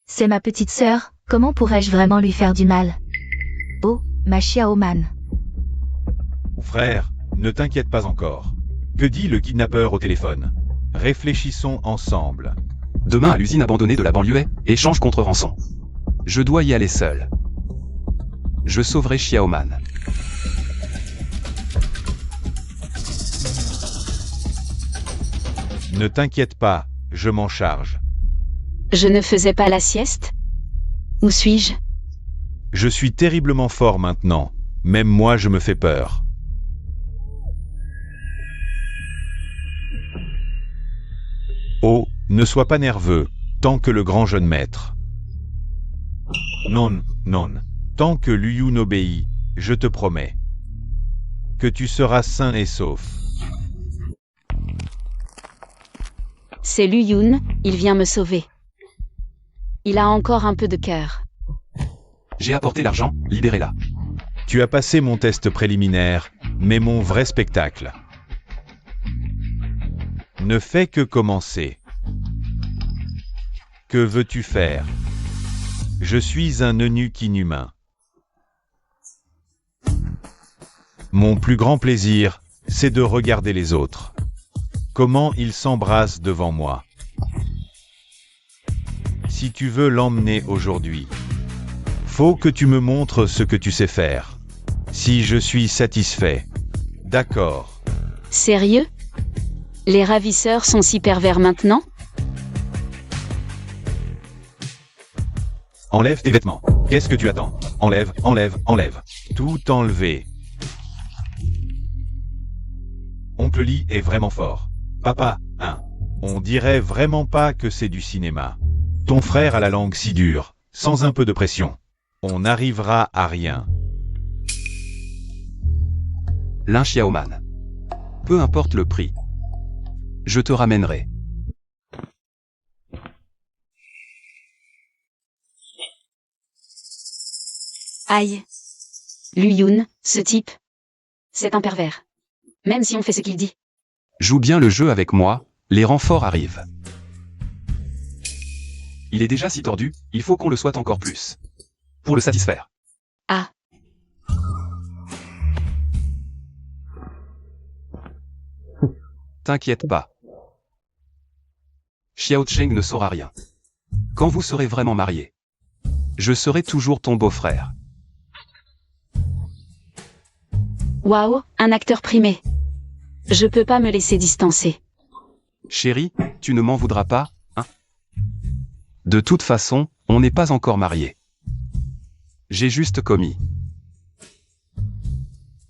C'est ma petite sœur, comment pourrais-je vraiment lui faire du mal? Oh, ma Xiaoman. Frère, ne t'inquiète pas encore. Que dit le kidnappeur au téléphone? Réfléchissons ensemble. Demain à l'usine abandonnée de la banlieue, échange contre rançon. Je dois y aller seul. Je sauverai Xiaoman. Ne t'inquiète pas, je m'en charge. Je ne faisais pas la sieste? Où suis-je? Je suis terriblement fort maintenant. Même moi je me fais peur. Oh, ne sois pas nerveux, tant que le grand jeune maître. Non, non. Tant que Liu Yun obéit, je te promets que tu seras sain et sauf. C'est Liu Yun, il vient me sauver. Il a encore un peu de cœur. J'ai apporté l'argent, libérez-la. Tu as passé mon test préliminaire, mais mon vrai spectacle ne fait que commencer. Que veux-tu faire? Je suis un eunuque inhumain. Mon plus grand plaisir, c'est de regarder les autres. Comment ils s'embrassent devant moi. Si tu veux l'emmener aujourd'hui, faut que tu me montres ce que tu sais faire. Si je suis satisfait. D'accord. Sérieux? Les ravisseurs sont si pervers maintenant? Enlève tes vêtements. Qu'est-ce que tu attends? Enlève, enlève, enlève. Tout enlever. Oncle Lee est vraiment fort. Papa, hein. On dirait vraiment pas que c'est du cinéma. Ton frère a la langue si dure, sans un peu de pression. On n'arrivera à rien. Lin Xiaoman. Peu importe le prix. Je te ramènerai. Aïe. Lu Yun, ce type. C'est un pervers. Même si on fait ce qu'il dit. Joue bien le jeu avec moi, les renforts arrivent. Il est déjà si tordu, il faut qu'on le soit encore plus. Pour le satisfaire. Ah. T'inquiète pas. Xiao Cheng ne saura rien. Quand vous serez vraiment mariés, je serai toujours ton beau-frère. Waouh, un acteur primé. Je peux pas me laisser distancer. Chérie, tu ne m'en voudras pas, hein? De toute façon, on n'est pas encore mariés. J'ai juste commis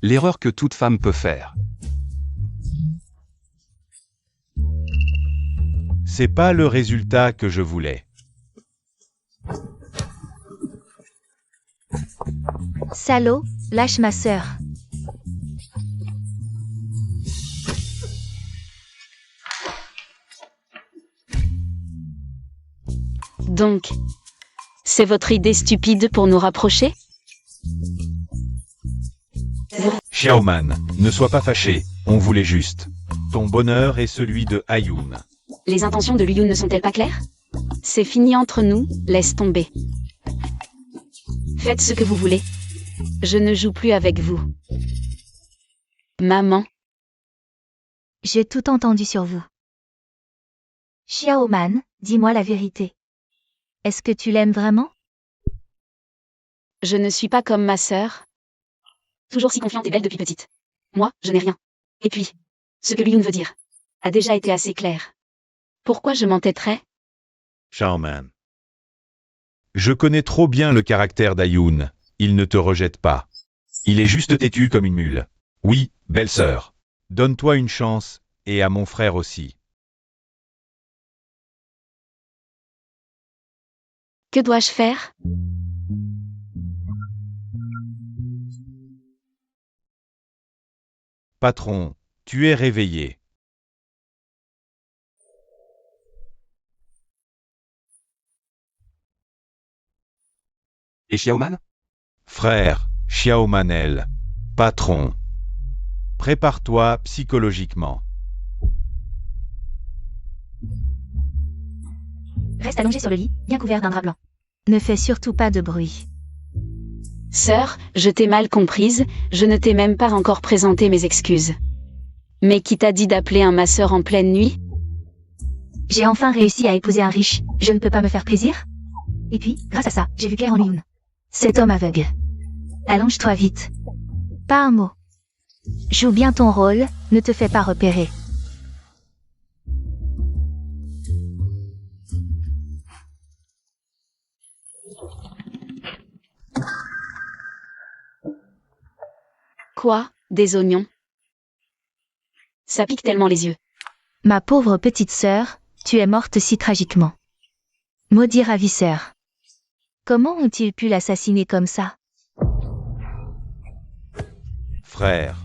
l'erreur que toute femme peut faire. C'est pas le résultat que je voulais. Salaud, lâche ma sœur. Donc, c'est votre idée stupide pour nous rapprocher? Xiaoman, ne sois pas fâché, on voulait juste. Ton bonheur est celui de Ayoun. Les intentions de Lu Yun ne sont-elles pas claires? C'est fini entre nous, laisse tomber. Faites ce que vous voulez. Je ne joue plus avec vous. Maman, J'ai tout entendu sur vous. Xiaoman, dis-moi la vérité. Est-ce que tu l'aimes vraiment? je ne suis pas comme ma sœur. Toujours si confiante et belle depuis petite. Moi, je n'ai rien. Et puis, ce que Lu Yun veut dire a déjà été assez clair. Pourquoi je m'entêterais? Xiaoman. Je connais trop bien le caractère d'Ayoun, il ne te rejette pas. Il est juste têtu comme une mule. Oui, belle sœur. Donne-toi une chance, et à mon frère aussi. Que dois-je faire? Patron, tu es réveillé. Et Xiaoman? Frère, Xiaomanel. Patron. Prépare-toi psychologiquement. Reste allongé sur le lit, bien couvert d'un drap blanc. Ne fais surtout pas de bruit. Sœur, je t'ai mal comprise, je ne t'ai même pas encore présenté mes excuses. Mais qui t'a dit d'appeler un masseur en pleine nuit? J'ai enfin réussi à épouser un riche, je ne peux pas me faire plaisir? Et puis, grâce à ça, j'ai vu clair en Lu Yun. Cet homme aveugle. Allonge-toi vite. Pas un mot. Joue bien ton rôle, ne te fais pas repérer. Quoi? Des oignons? Ça pique tellement les yeux. Ma pauvre petite sœur, tu es morte si tragiquement. Maudit ravisseur. Comment ont-ils pu l'assassiner comme ça? Frère.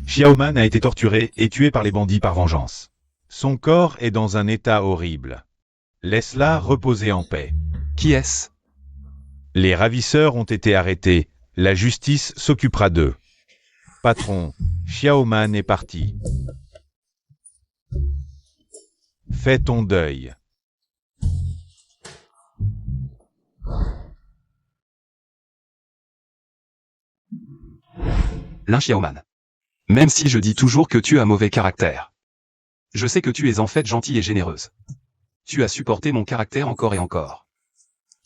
Xiaoman a été torturé et tué par les bandits par vengeance. Son corps est dans un état horrible. Laisse-la reposer en paix. Qui est-ce? Les ravisseurs ont été arrêtés, La justice s'occupera d'eux. Patron, Xiaoman est parti. Fais ton deuil. Lin Xiaoman. Même si je dis toujours que tu as mauvais caractère. Je sais que tu es en fait gentille et généreuse. Tu as supporté mon caractère encore et encore.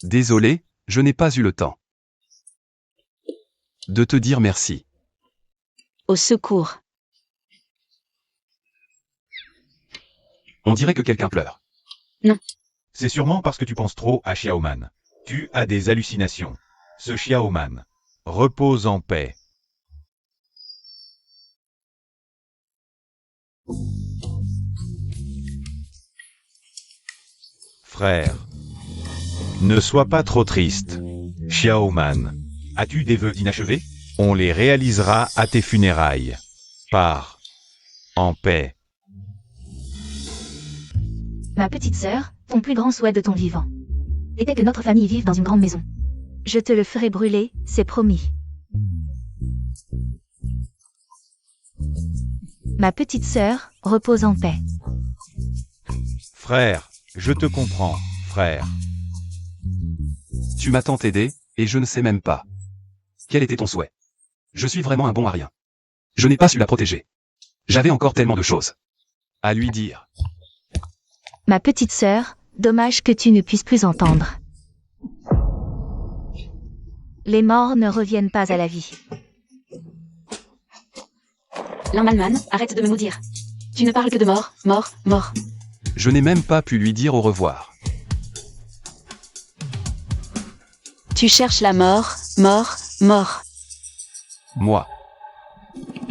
Désolé, je n'ai pas eu le temps de te dire merci. Au secours. On dirait que quelqu'un pleure. C'est sûrement parce que tu penses trop à Xiaoman. Tu as des hallucinations. Ce Xiaoman. Repose en paix. Frère. Ne sois pas trop triste. Xiaoman. As-tu des vœux inachevés? On les réalisera à tes funérailles. Pars. En paix. Ma petite sœur, ton plus grand souhait de ton vivant était que notre famille vive dans une grande maison. Je te le ferai brûler, c'est promis. Ma petite sœur, repose en paix. Frère, je te comprends, frère. Tu m'as tant aidé, et je ne sais même pas. Quel était ton souhait? Je suis vraiment un bon à rien. Je n'ai pas su la protéger. J'avais encore tellement de choses à lui dire. Ma petite sœur, dommage que tu ne puisses plus entendre. Les morts ne reviennent pas à la vie. L'Immanman, arrête de me maudire. Tu ne parles que de mort, mort, mort. Je n'ai même pas pu lui dire au revoir. Tu cherches la mort, mort, mort. Moi.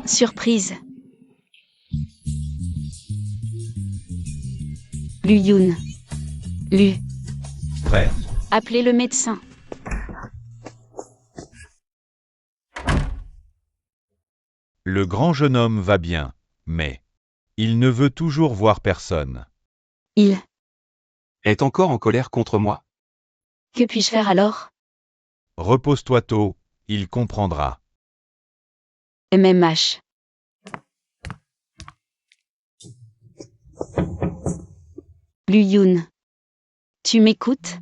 Surprise. Lu Yun. Lu. Frère. Appelez le médecin. Le grand jeune homme va bien, mais il ne veut toujours voir personne. Il. Est encore en colère contre moi? Que puis-je faire alors? Repose-toi tôt, il comprendra. MMH. Lu Yun. Tu m'écoutes?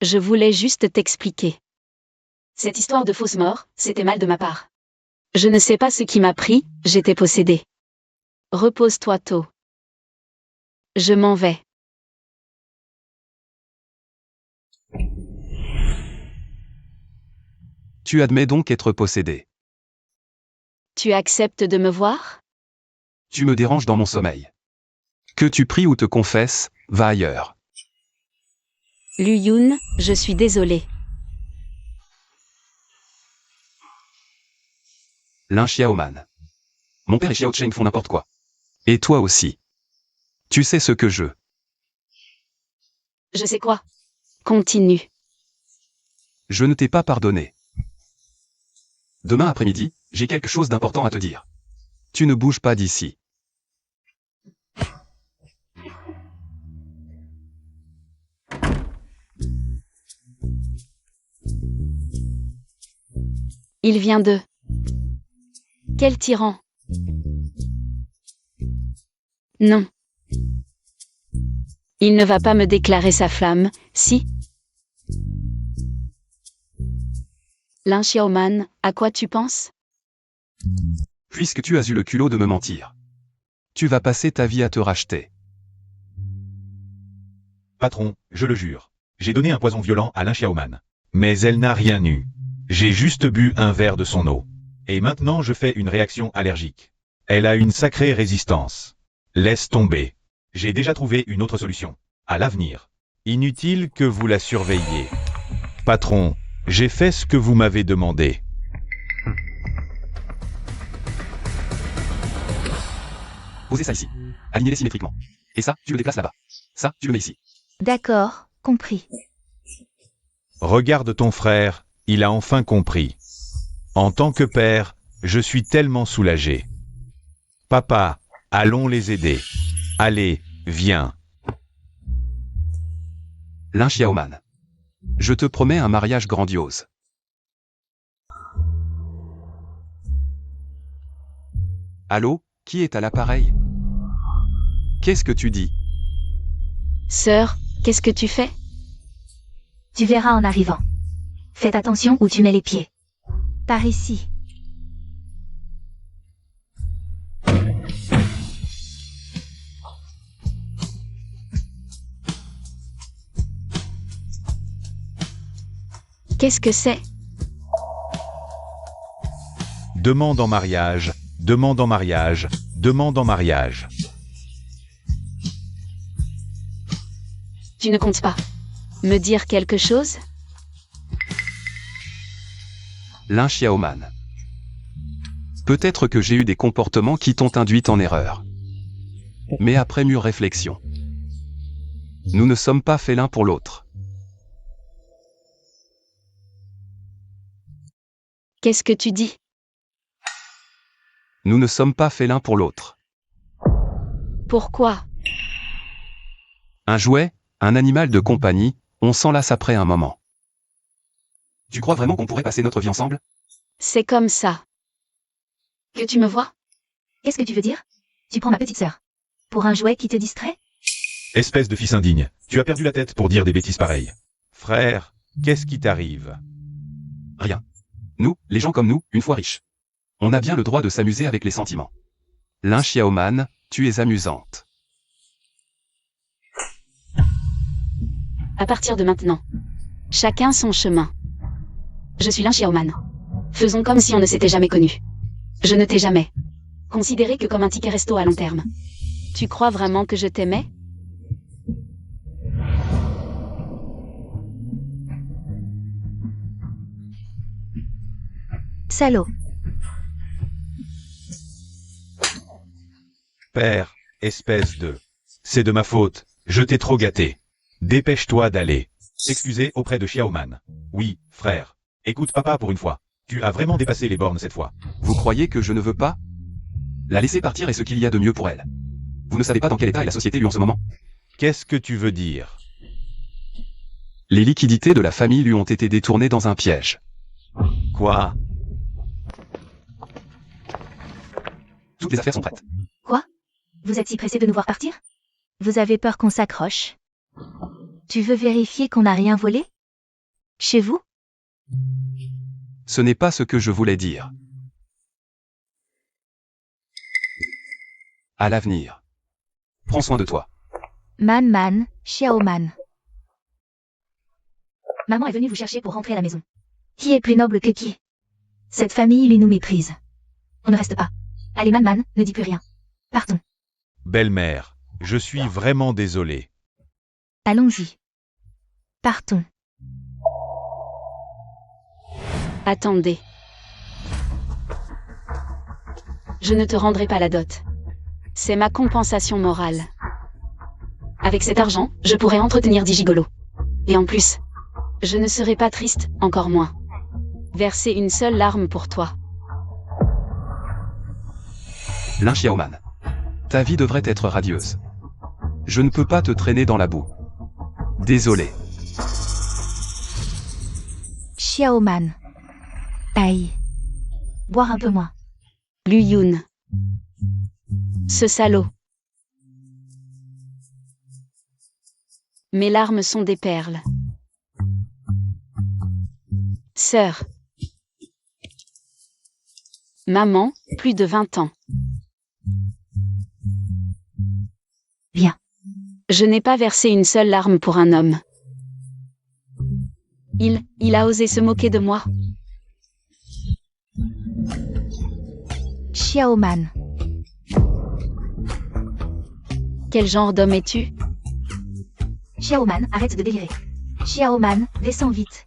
Je voulais juste t'expliquer. Cette histoire de fausse mort, c'était mal de ma part. Je ne sais pas ce qui m'a pris, j'étais possédée. Repose-toi tôt. Je m'en vais. Tu admets donc être possédé. Tu acceptes de me voir? Tu me déranges dans mon sommeil. Que tu pries ou te confesses, va ailleurs. Lu Yun, je suis désolée. Lin Xiaoman. Mon père et Xiao Cheng font n'importe quoi. Et toi aussi. Tu sais ce que je... Je sais quoi? Continue. Je ne t'ai pas pardonné. Demain après-midi, j'ai quelque chose d'important à te dire. Tu ne bouges pas d'ici. Il vient de... Quel tyran? Non. Il ne va pas me déclarer sa flamme, si? Lin Xiaoman, à quoi tu penses? Puisque tu as eu le culot de me mentir. Tu vas passer ta vie à te racheter. Patron, je le jure. J'ai donné un poison violent à Lin Xiaoman. Mais elle n'a rien eu. J'ai juste bu un verre de son eau. Et maintenant je fais une réaction allergique. Elle a une sacrée résistance. Laisse tomber. J'ai déjà trouvé une autre solution. À l'avenir. Inutile que vous la surveilliez. Patron, j'ai fait ce que vous m'avez demandé. Posez ça ici. Alignez-les symétriquement. Et ça, tu le déplaces là-bas. Ça, tu le mets ici. D'accord, compris. Regarde ton frère, il a enfin compris. En tant que père, je suis tellement soulagé. Papa, allons les aider. Allez, viens. Lin Xiaoman. Je te promets un mariage grandiose. Allô, qui est à l'appareil? Qu'est-ce que tu dis? Sœur, qu'est-ce que tu fais? Tu verras en arrivant. Faites attention où tu mets les pieds. Par ici. Qu'est-ce que c'est? Demande en mariage, demande en mariage, demande en mariage. Tu ne comptes pas me dire quelque chose? Lin Xiaoman. Peut-être que j'ai eu des comportements qui t'ont induite en erreur. Mais après mûre réflexion, nous ne sommes pas faits l'un pour l'autre. Qu'est-ce que tu dis? Nous ne sommes pas faits l'un pour l'autre. Pourquoi? Un jouet, un animal de compagnie, on s'en lasse après un moment. Tu crois vraiment qu'on pourrait passer notre vie ensemble? C'est comme ça. Que tu me vois? Qu'est-ce que tu veux dire? Tu prends ma petite sœur. Pour un jouet qui te distrait? Espèce de fils indigne, tu as perdu la tête pour dire des bêtises pareilles. Frère, qu'est-ce qui t'arrive? Rien. Nous, les gens comme nous, une fois riches. On a bien le droit de s'amuser avec les sentiments. Lin Xiaoman, tu es amusante. À partir de maintenant, chacun son chemin. Je suis Lin Xiaoman. Faisons comme si on ne s'était jamais connus. Je ne t'ai jamais considéré que comme un ticket resto à long terme. Tu crois vraiment que je t'aimais? Salaud. Père, espèce de... C'est de ma faute, je t'ai trop gâté. Dépêche-toi d'aller. S'excuser auprès de Xiaoman. Oui, frère. Écoute papa pour une fois. Tu as vraiment dépassé les bornes cette fois. Vous croyez que je ne veux pas la laisser partir est ce qu'il y a de mieux pour elle. Vous ne savez pas dans quel état est la société lui en ce moment. Qu'est-ce que tu veux dire? Les liquidités de la famille lui ont été détournées dans un piège. Quoi? Toutes les affaires sont prêtes. Quoi? Vous êtes si pressé de nous voir partir? Vous avez peur qu'on s'accroche? Tu veux vérifier qu'on n'a rien volé? Chez vous? Ce n'est pas ce que je voulais dire. À l'avenir. Prends soin de toi. Man, Xiaoman. Maman est venue vous chercher pour rentrer à la maison. Qui est plus noble que qui? Cette famille lui nous méprise. On ne reste pas. Allez Man, ne dis plus rien. Partons. Belle-mère, je suis vraiment désolé. Allons-y. Partons. Attendez. Je ne te rendrai pas la dot. C'est ma compensation morale. Avec cet argent, je pourrais entretenir 10 gigolos. Et en plus, je ne serai pas triste, encore moins. Verser une seule larme pour toi. Lin Xiaoman. Ta vie devrait être radieuse. Je ne peux pas te traîner dans la boue. Désolé. Xiaoman. Aïe. Boire un peu moins. Lu Yun. Ce salaud. Mes larmes sont des perles. Sœur. Maman, plus de 20 ans. Viens. Je n'ai pas versé une seule larme pour un homme. Il a osé se moquer de moi. Xiaoman. Quel genre d'homme es-tu? Xiaoman, arrête de délirer. Xiaoman, descends vite.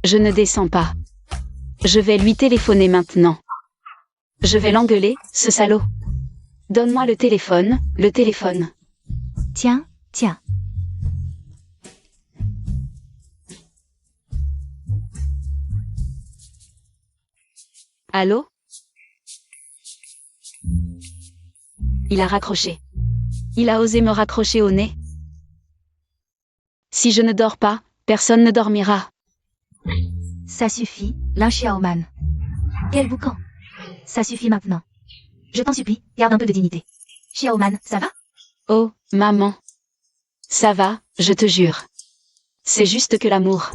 Je ne descends pas. Je vais lui téléphoner maintenant. Je vais l'engueuler, ce salaud. Donne-moi le téléphone, le téléphone. Tiens. Allô? Il a raccroché. Il a osé me raccrocher au nez. Si je ne dors pas, personne ne dormira. Ça suffit, Lin Xiaoman. Quel boucan. Ça suffit maintenant. Je t'en supplie, garde un peu de dignité. Xiaoman, ça va? Oh, maman. Ça va, je te jure. C'est juste que l'amour.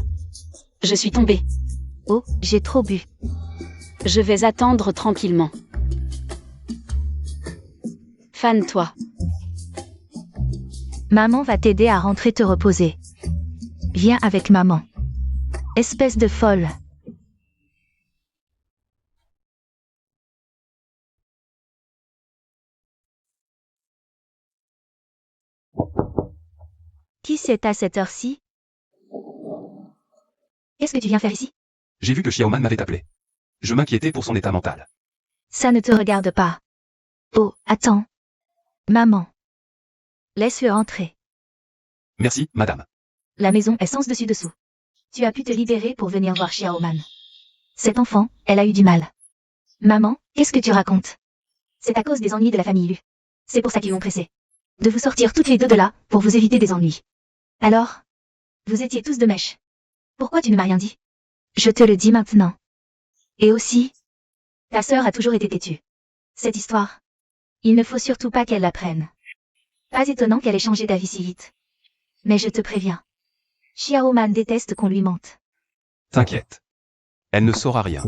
Je suis tombée. Oh, j'ai trop bu. Je vais attendre tranquillement. Fan-toi. Maman va t'aider à rentrer te reposer. Viens avec maman. Espèce de folle. Qui c'est à cette heure-ci? Qu'est-ce que tu viens faire ici? J'ai vu que Xiaoman m'avait appelé. Je m'inquiétais pour son état mental. Ça ne te regarde pas. Oh, attends. Maman. Laisse-le entrer. Merci, madame. La maison est sens dessus dessous. Tu as pu te libérer pour venir voir Xiaoman. Cette enfant, elle a eu du mal. Maman, qu'est-ce que tu racontes? C'est à cause des ennuis de la famille Lu. C'est pour ça qu'ils m'ont pressé. De vous sortir toutes les deux de là, pour vous éviter des ennuis. Alors? Vous étiez tous de mèche. Pourquoi tu ne m'as rien dit? Je te le dis maintenant. Et aussi, ta sœur a toujours été têtue. Cette histoire, il ne faut surtout pas qu'elle l'apprenne. Pas étonnant qu'elle ait changé d'avis si vite. Mais je te préviens. Xiaoman déteste qu'on lui mente. T'inquiète. Elle ne saura rien.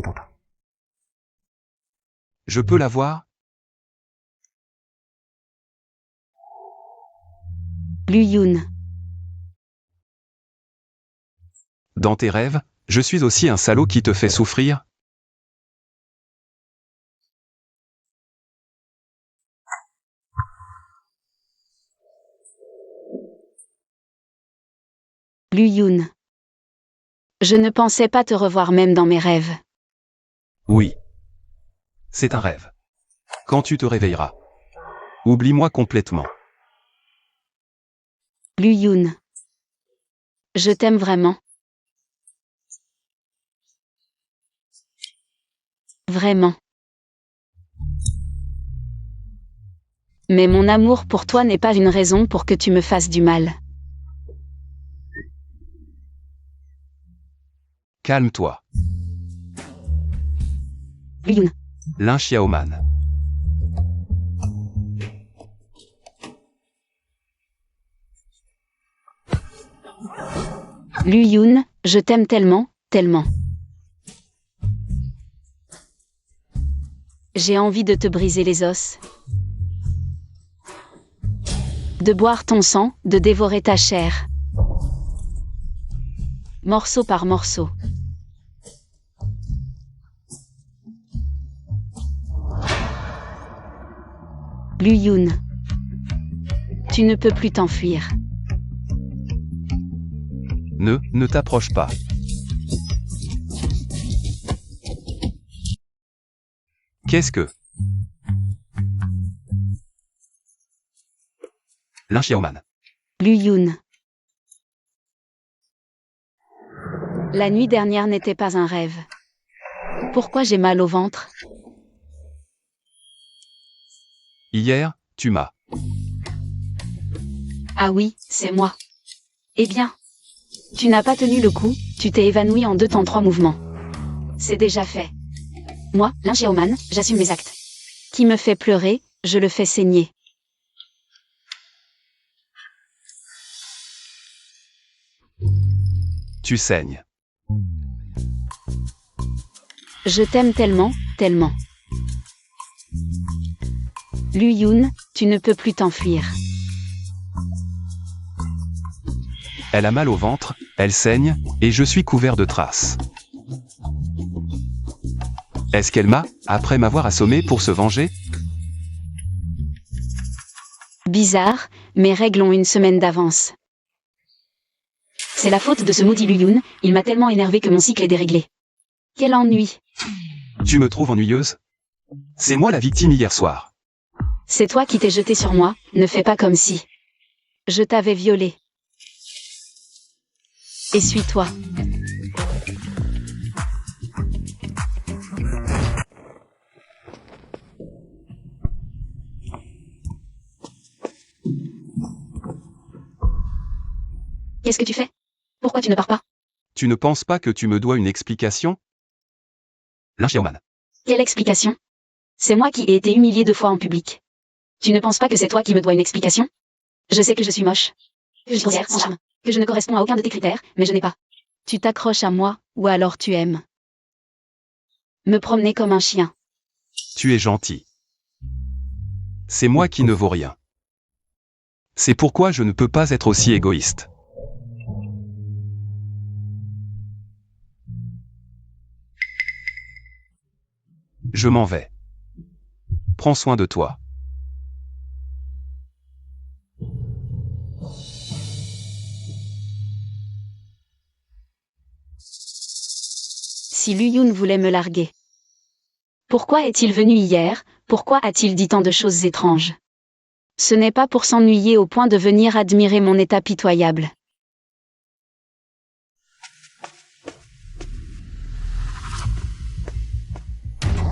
Je peux la voir? Lu Yun. Dans tes rêves, je suis aussi un salaud qui te fait souffrir? Lu Yun. Je ne pensais pas te revoir même dans mes rêves. Oui. C'est un rêve. Quand tu te réveilleras. Oublie-moi complètement. Lu Yun. Je t'aime vraiment. Vraiment. Mais mon amour pour toi n'est pas une raison pour que tu me fasses du mal. Calme-toi. Lu Yun. Lin Xiaoman. Lu Yun, je t'aime tellement, tellement. J'ai envie de te briser les os. De boire ton sang, de dévorer ta chair. Morceau par morceau. Lu Yun. Tu ne peux plus t'enfuir. Ne t'approche pas. Qu'est-ce que? Lin Xiaoman. Lu Yun. La nuit dernière n'était pas un rêve. Pourquoi j'ai mal au ventre? Hier, tu m'as. Ah oui, c'est moi. Eh bien. Tu n'as pas tenu le coup, tu t'es évanoui en 2 temps 3 mouvements. C'est déjà fait. Moi, Lin Xiaoman, j'assume mes actes. Qui me fait pleurer, je le fais saigner. Tu saignes. Je t'aime tellement, tellement. Lu Yun, tu ne peux plus t'enfuir. Elle a mal au ventre, elle saigne, et je suis couvert de traces. Est-ce qu'elle m'a, après m'avoir assommé pour se venger? Bizarre, mes règles ont une semaine d'avance. C'est la faute de ce maudit Lu Yun, il m'a tellement énervé que mon cycle est déréglé. Quel ennui. Tu me trouves ennuyeuse? C'est moi la victime hier soir. C'est toi qui t'es jeté sur moi, ne fais pas comme si. Je t'avais violé. Essuie-toi. Qu'est-ce que tu fais? Pourquoi tu ne pars pas? Tu ne penses pas que tu me dois une explication? Lin Xiaoman. Quelle explication? C'est moi qui ai été humiliée 2 fois en public. Tu ne penses pas que c'est toi qui me dois une explication? Je sais que je suis moche. Que je suis grossière, sans charme. Que je ne corresponds à aucun de tes critères, mais je n'ai pas. Tu t'accroches à moi, ou alors tu aimes me promener comme un chien. Tu es gentil. C'est moi qui ne vaux rien. C'est pourquoi je ne peux pas être aussi égoïste. Je m'en vais. Prends soin de toi. Si Lu-Yun voulait me larguer. Pourquoi est-il venu hier? Pourquoi a-t-il dit tant de choses étranges? Ce n'est pas pour s'ennuyer au point de venir admirer mon état pitoyable.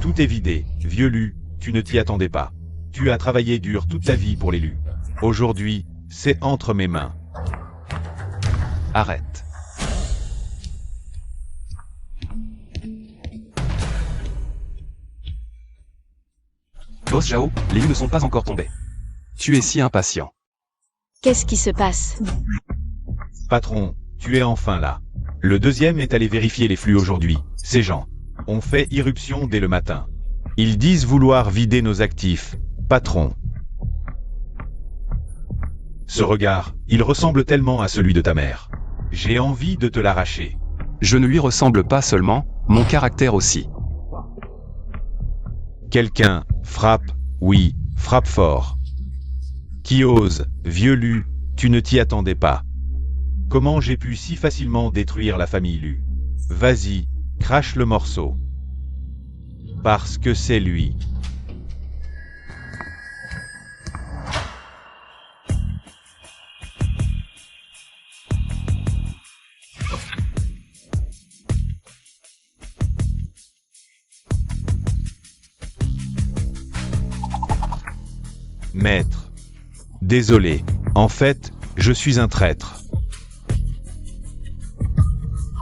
Tout est vidé, vieux Lu, tu ne t'y attendais pas. Tu as travaillé dur toute ta vie pour les Lu. Aujourd'hui, c'est entre mes mains. Arrête. Boss Zhao, les Lu ne sont pas encore tombés. Tu es si impatient. Qu'est-ce qui se passe? Patron, tu es enfin là. Le deuxième est allé vérifier les flux aujourd'hui. Ces gens ont fait irruption dès le matin. Ils disent vouloir vider nos actifs. Patron. Ce regard, il ressemble tellement à celui de ta mère. J'ai envie de te l'arracher. Je ne lui ressemble pas seulement, mon caractère aussi. Quelqu'un frappe, oui, frappe fort. Qui ose, vieux Lu, tu ne t'y attendais pas. Comment j'ai pu si facilement détruire la famille Lu? Vas-y, crache le morceau. Parce que c'est lui. Maître. Désolé, en fait, je suis un traître.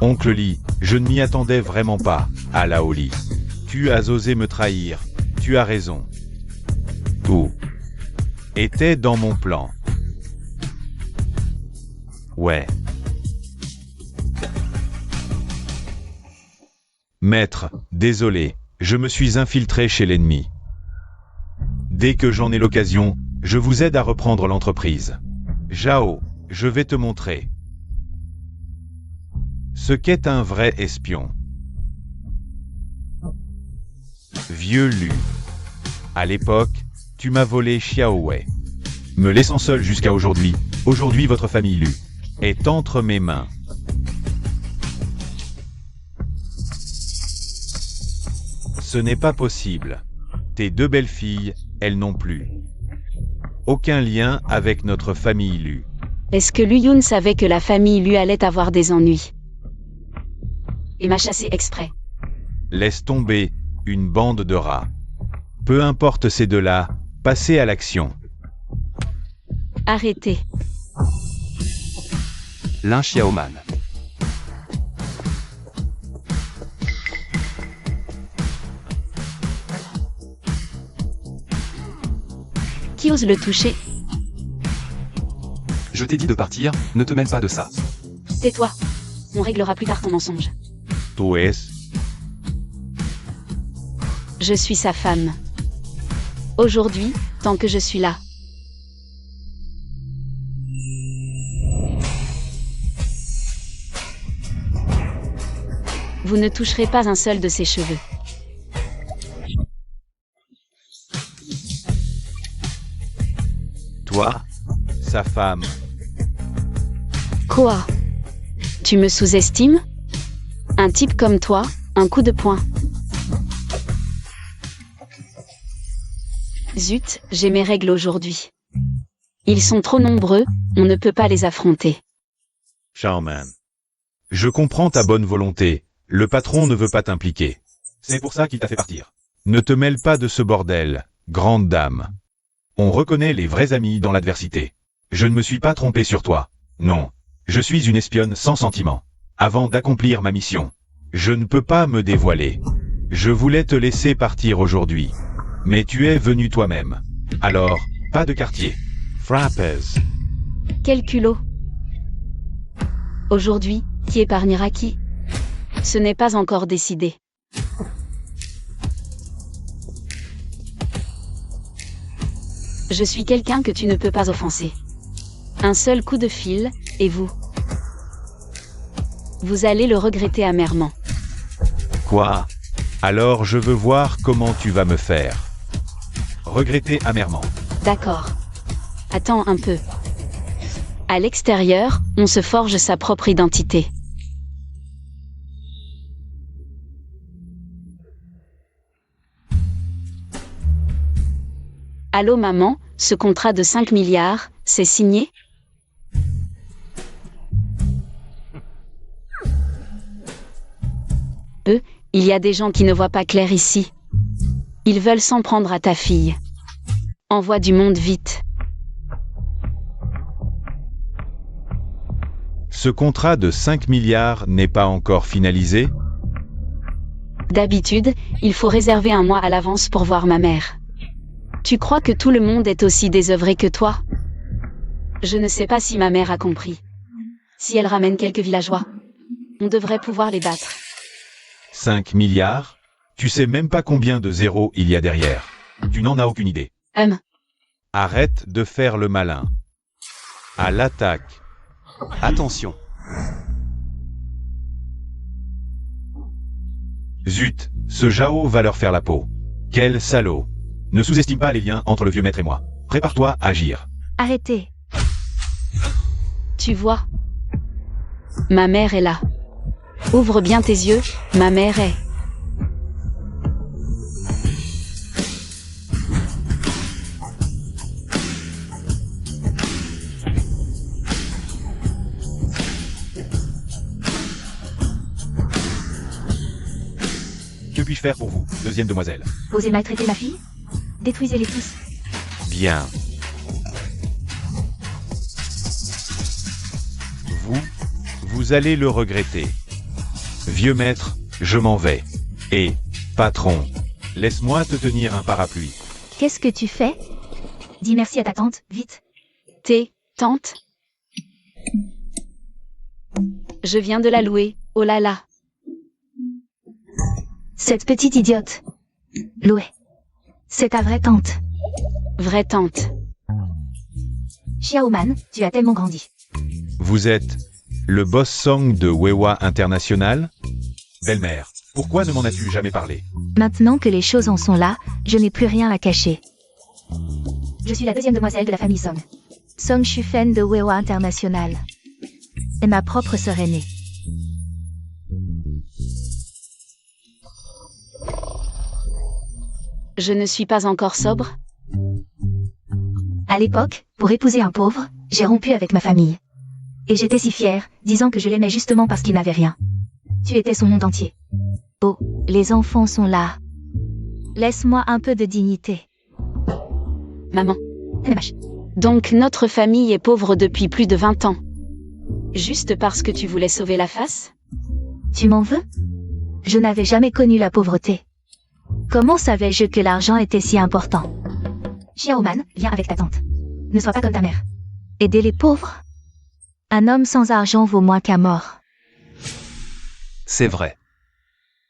Oncle Lee, je ne m'y attendais vraiment pas, à la Oli. Tu as osé me trahir, tu as raison. Tout était dans mon plan. Ouais. Maître, désolé, je me suis infiltré chez l'ennemi. Dès que j'en ai l'occasion, je vous aide à reprendre l'entreprise. Zhao, je vais te montrer ce qu'est un vrai espion. Vieux Lu. À l'époque, tu m'as volé Xiaowei. Me laissant seul jusqu'à aujourd'hui, votre famille Lu est entre mes mains. Ce n'est pas possible. Tes 2 belles filles, elles non plus. Aucun lien avec notre famille Lu. Est-ce que Lu-Yun savait que la famille Lu allait avoir des ennuis? Et m'a chassé exprès. Laisse tomber, une bande de rats. Peu importe ces deux-là, passez à l'action. Arrêtez. Lin Xiaoman. Qui ose le toucher? Je t'ai dit de partir, ne te mêle pas de ça. Tais-toi. On réglera plus tard ton mensonge. Tu es. Je suis sa femme. Aujourd'hui, tant que je suis là. Vous ne toucherez pas un seul de ses cheveux. Toi, sa femme. Quoi? Tu me sous-estimes? Un type comme toi, un coup de poing. Zut, j'ai mes règles aujourd'hui. Ils sont trop nombreux, on ne peut pas les affronter. Xiaoman. Je comprends ta bonne volonté, le patron ne veut pas t'impliquer. C'est pour ça qu'il t'a fait partir. Ne te mêle pas de ce bordel, grande dame. On reconnaît les vrais amis dans l'adversité. Je ne me suis pas trompé sur toi. Non. Je suis une espionne sans sentiment. Avant d'accomplir ma mission, je ne peux pas me dévoiler. Je voulais te laisser partir aujourd'hui. Mais tu es venu toi-même. Alors, pas de quartier. Frappes. Quel culot. Aujourd'hui, qui épargnera qui? Ce n'est pas encore décidé. Je suis quelqu'un que tu ne peux pas offenser. Un seul coup de fil, et vous allez le regretter amèrement. Quoi? Alors je veux voir comment tu vas me faire. Regretter amèrement. D'accord. Attends un peu. À l'extérieur, on se forge sa propre identité. Allô maman, ce contrat de 5 milliards, c'est signé? Il y a des gens qui ne voient pas clair ici. Ils veulent s'en prendre à ta fille. Envoie du monde vite. Ce contrat de 5 milliards n'est pas encore finalisé? D'habitude, il faut réserver un mois à l'avance pour voir ma mère. Tu crois que tout le monde est aussi désœuvré que toi? Je ne sais pas si ma mère a compris. Si elle ramène quelques villageois, on devrait pouvoir les battre. 5 milliards? Tu sais même pas combien de zéros il y a derrière. Tu n'en as aucune idée. Arrête de faire le malin. À l'attaque. Attention. Zut, ce Jao va leur faire la peau. Quel salaud. Ne sous-estime pas les liens entre le vieux maître et moi. Prépare-toi à agir. Arrêtez. Tu vois? Ma mère est là. Ouvre bien tes yeux, ma mère est. Que puis-je faire pour vous, deuxième demoiselle? Osez maltraiter ma fille? Détruisez-les tous. Bien. Vous allez le regretter. Vieux maître, je m'en vais. Et, patron, laisse-moi te tenir un parapluie. Qu'est-ce que tu fais? Dis merci à ta tante, vite. T'es tante? Je viens de la louer, oh là là. Cette petite idiote. Loué. C'est ta vraie tante. Vraie tante. Xiaoman, tu as tellement grandi. Vous êtes le boss song de Wewa International? Belle-mère, pourquoi ne m'en as-tu jamais parlé? Maintenant que les choses en sont là, je n'ai plus rien à cacher. Je suis la deuxième demoiselle de la famille Song. Song Shufen de Wewa International. Et ma propre sœur aînée. Je ne suis pas encore sobre? À l'époque, pour épouser un pauvre, j'ai rompu avec ma famille. Et j'étais si fière, disant que je l'aimais justement parce qu'il n'avait rien. Tu étais son monde entier. Oh, les enfants sont là. Laisse-moi un peu de dignité. Maman. Donc notre famille est pauvre depuis plus de 20 ans. Juste parce que tu voulais sauver la face? Tu m'en veux? Je n'avais jamais connu la pauvreté. Comment savais-je que l'argent était si important? Xiaoman, viens avec ta tante. Ne sois pas comme ta mère. Aider les pauvres? Un homme sans argent vaut moins qu'un mort. C'est vrai.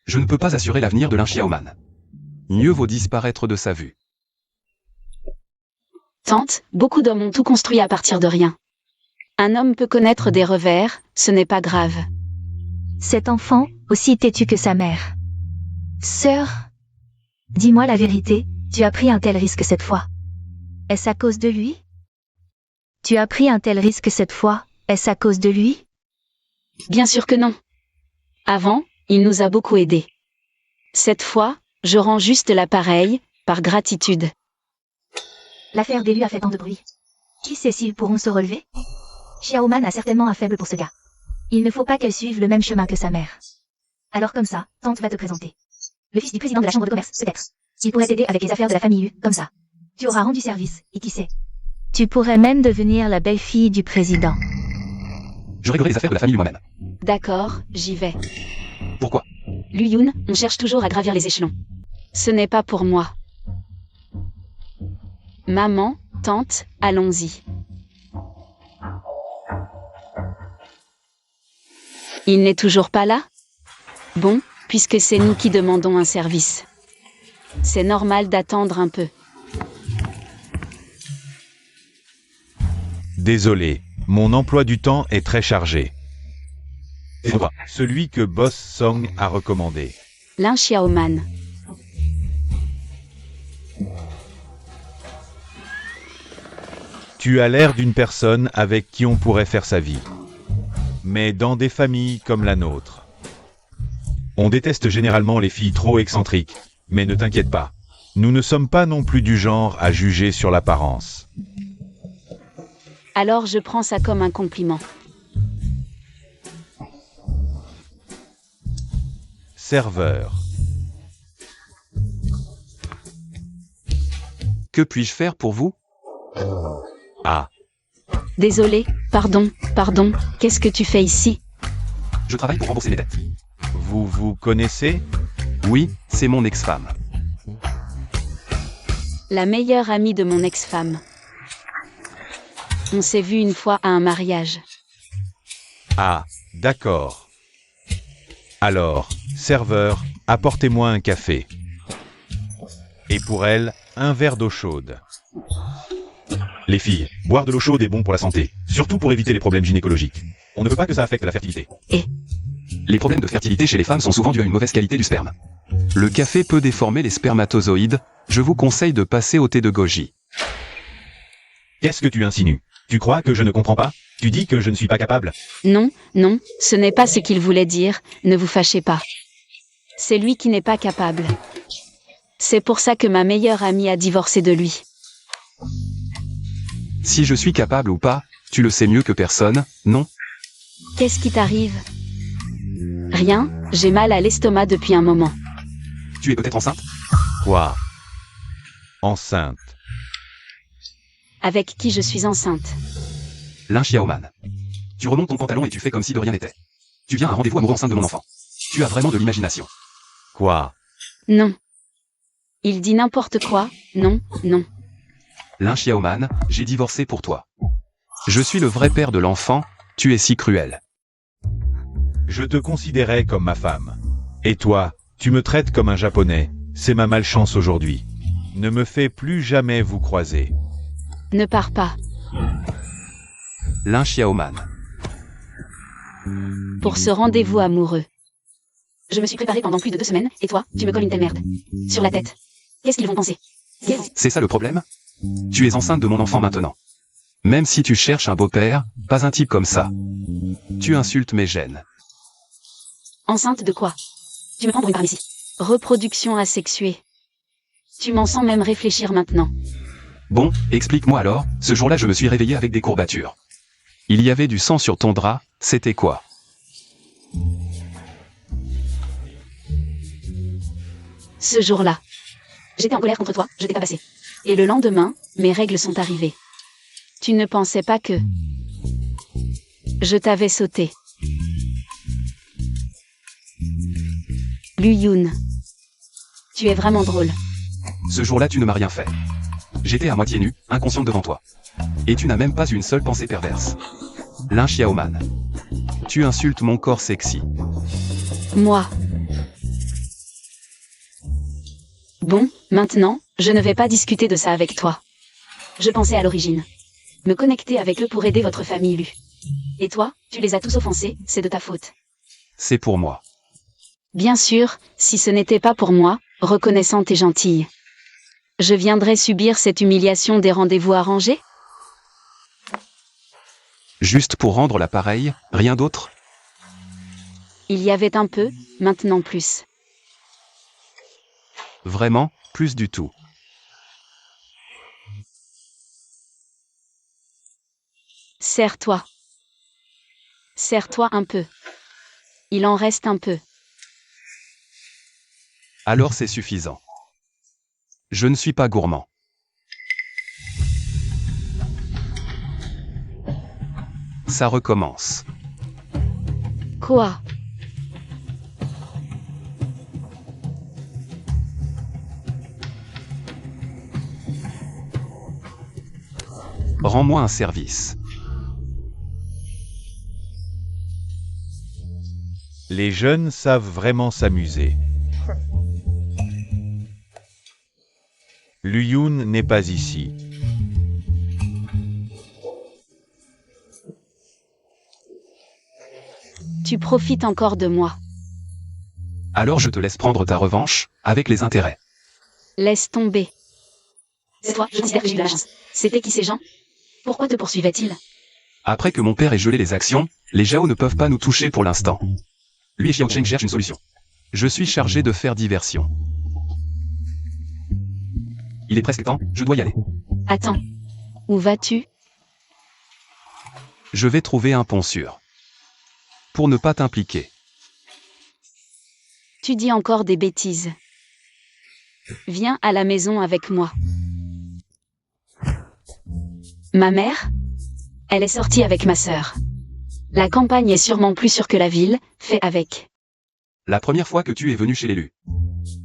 Je ne peux pas assurer l'avenir de l'un Xiaoman. Mieux vaut disparaître de sa vue. Tante, beaucoup d'hommes ont tout construit à partir de rien. Un homme peut connaître des revers, ce n'est pas grave. Cet enfant, aussi têtu que sa mère. Sœur, dis-moi la vérité, tu as pris un tel risque cette fois. Est-ce à cause de lui? Tu as pris un tel risque cette fois, est-ce à cause de lui? Bien sûr que non. Avant, il nous a beaucoup aidés. Cette fois, je rends juste l'appareil, par gratitude. L'affaire d'élu a fait tant de bruit. Qui sait s'ils pourront se relever? Xiaoman a certainement un faible pour ce gars. Il ne faut pas qu'elle suive le même chemin que sa mère. Alors comme ça, tante va te présenter. Le fils du président de la chambre de commerce, peut-être. Il pourrait t'aider avec les affaires de la famille, comme ça. Tu auras rendu service, et qui sait. Tu pourrais même devenir la belle-fille du président. Je réglerai les affaires de la famille moi-même. D'accord, j'y vais. Pourquoi? Lu Yun, on cherche toujours à gravir les échelons. Ce n'est pas pour moi. Maman, tante, allons-y. Il n'est toujours pas là? Bon, puisque c'est nous qui demandons un service. C'est normal d'attendre un peu. Désolé, mon emploi du temps est très chargé. C'est toi, celui que Boss Song a recommandé. Lin Xiaoman. Tu as l'air d'une personne avec qui on pourrait faire sa vie. Mais dans des familles comme la nôtre. On déteste généralement les filles trop excentriques, mais ne t'inquiète pas. Nous ne sommes pas non plus du genre à juger sur l'apparence. Alors je prends ça comme un compliment. Serveur. Que puis-je faire pour vous? Ah, Désolé, pardon, qu'est-ce que tu fais ici? Je travaille pour rembourser mes dettes. vous vous connaissez? Oui, c'est mon ex-femme. La meilleure amie de mon ex-femme. On s'est vu une fois à un mariage. Ah, d'accord. Alors, serveur, apportez-moi un café. Et pour elle, un verre d'eau chaude. Les filles, boire de l'eau chaude est bon pour la santé, surtout pour éviter les problèmes gynécologiques. On ne veut pas que ça affecte la fertilité. Les problèmes de fertilité chez les femmes sont souvent dus à une mauvaise qualité du sperme. Le café peut déformer les spermatozoïdes. Je vous conseille de passer au thé de goji. Qu'est-ce que tu insinues? Tu crois que je ne comprends pas? Tu dis que je ne suis pas capable? Non, ce n'est pas ce qu'il voulait dire, ne vous fâchez pas. C'est lui qui n'est pas capable. C'est pour ça que ma meilleure amie a divorcé de lui. Si je suis capable ou pas, tu le sais mieux que personne, non? Qu'est-ce qui t'arrive? Rien, j'ai mal à l'estomac depuis un moment. Tu es peut-être enceinte? Quoi? Enceinte. Avec qui je suis enceinte? Lin Xiaoman. Tu remontes ton pantalon et tu fais comme si de rien n'était. Tu viens à un rendez-vous amoureux enceinte de mon enfant. Tu as vraiment de l'imagination. Quoi? Non. Il dit n'importe quoi, non. Lin Xiaoman, j'ai divorcé pour toi. Je suis le vrai père de l'enfant, tu es si cruel. Je te considérais comme ma femme. Et toi, tu me traites comme un japonais. C'est ma malchance aujourd'hui. Ne me fais plus jamais vous croiser. Ne pars pas. Lin Xiaoman. Pour ce rendez-vous amoureux. Je me suis préparée pendant plus de 2 semaines, et toi, tu me colles une telle merde. Sur la tête. Qu'est-ce qu'ils vont penser? C'est ça le problème? Tu es enceinte de mon enfant maintenant. Même si tu cherches un beau-père, pas un type comme ça. Tu insultes mes gènes. Enceinte de quoi? Tu me prends pour une parmétie. Reproduction asexuée. Tu m'en sens même réfléchir maintenant. Bon, explique-moi alors, ce jour-là je me suis réveillé avec des courbatures. Il y avait du sang sur ton drap, c'était quoi? Ce jour-là. J'étais en colère contre toi, je t'ai pas passé. Et le lendemain, mes règles sont arrivées. Tu ne pensais pas que... Je t'avais sauté. Lu Yoon. Tu es vraiment drôle. Ce jour-là tu ne m'as rien fait. J'étais à moitié nu, inconsciente devant toi. Et tu n'as même pas une seule pensée perverse. Lin Xiaoman. Tu insultes mon corps sexy. Moi. Bon, maintenant, je ne vais pas discuter de ça avec toi. Je pensais à l'origine. Me connecter avec eux pour aider votre famille Lu. Et toi, tu les as tous offensés, c'est de ta faute. C'est pour moi. Bien sûr, si ce n'était pas pour moi, reconnaissante et gentille. Je viendrais subir cette humiliation des rendez-vous arrangés? Juste pour rendre l'appareil, rien d'autre? Il y avait un peu, maintenant plus. Vraiment, plus du tout. Serre-toi. Serre-toi un peu. Il en reste un peu. Alors c'est suffisant. Je ne suis pas gourmand. Ça recommence. Quoi? Rends-moi un service. Les jeunes savent vraiment s'amuser. Luyun n'est pas ici. Tu profites encore de moi. Alors je te laisse prendre ta revanche, avec les intérêts. Laisse tomber. C'est toi, je considère que j'ai eu de la chance. C'était qui ces gens? Pourquoi te poursuivaient-ils? Après que mon père ait gelé les actions, les Zhao ne peuvent pas nous toucher pour l'instant. Lui et Xiao Cheng cherchent une solution. Je suis chargé de faire diversion. Il est presque temps, je dois y aller. Attends. Où vas-tu? Je vais trouver un pont sûr. Pour ne pas t'impliquer. Tu dis encore des bêtises. Viens à la maison avec moi. Ma mère? Elle est sortie avec ma sœur. La campagne est sûrement plus sûre que la ville, fais avec. La première fois que tu es venu chez l'élu.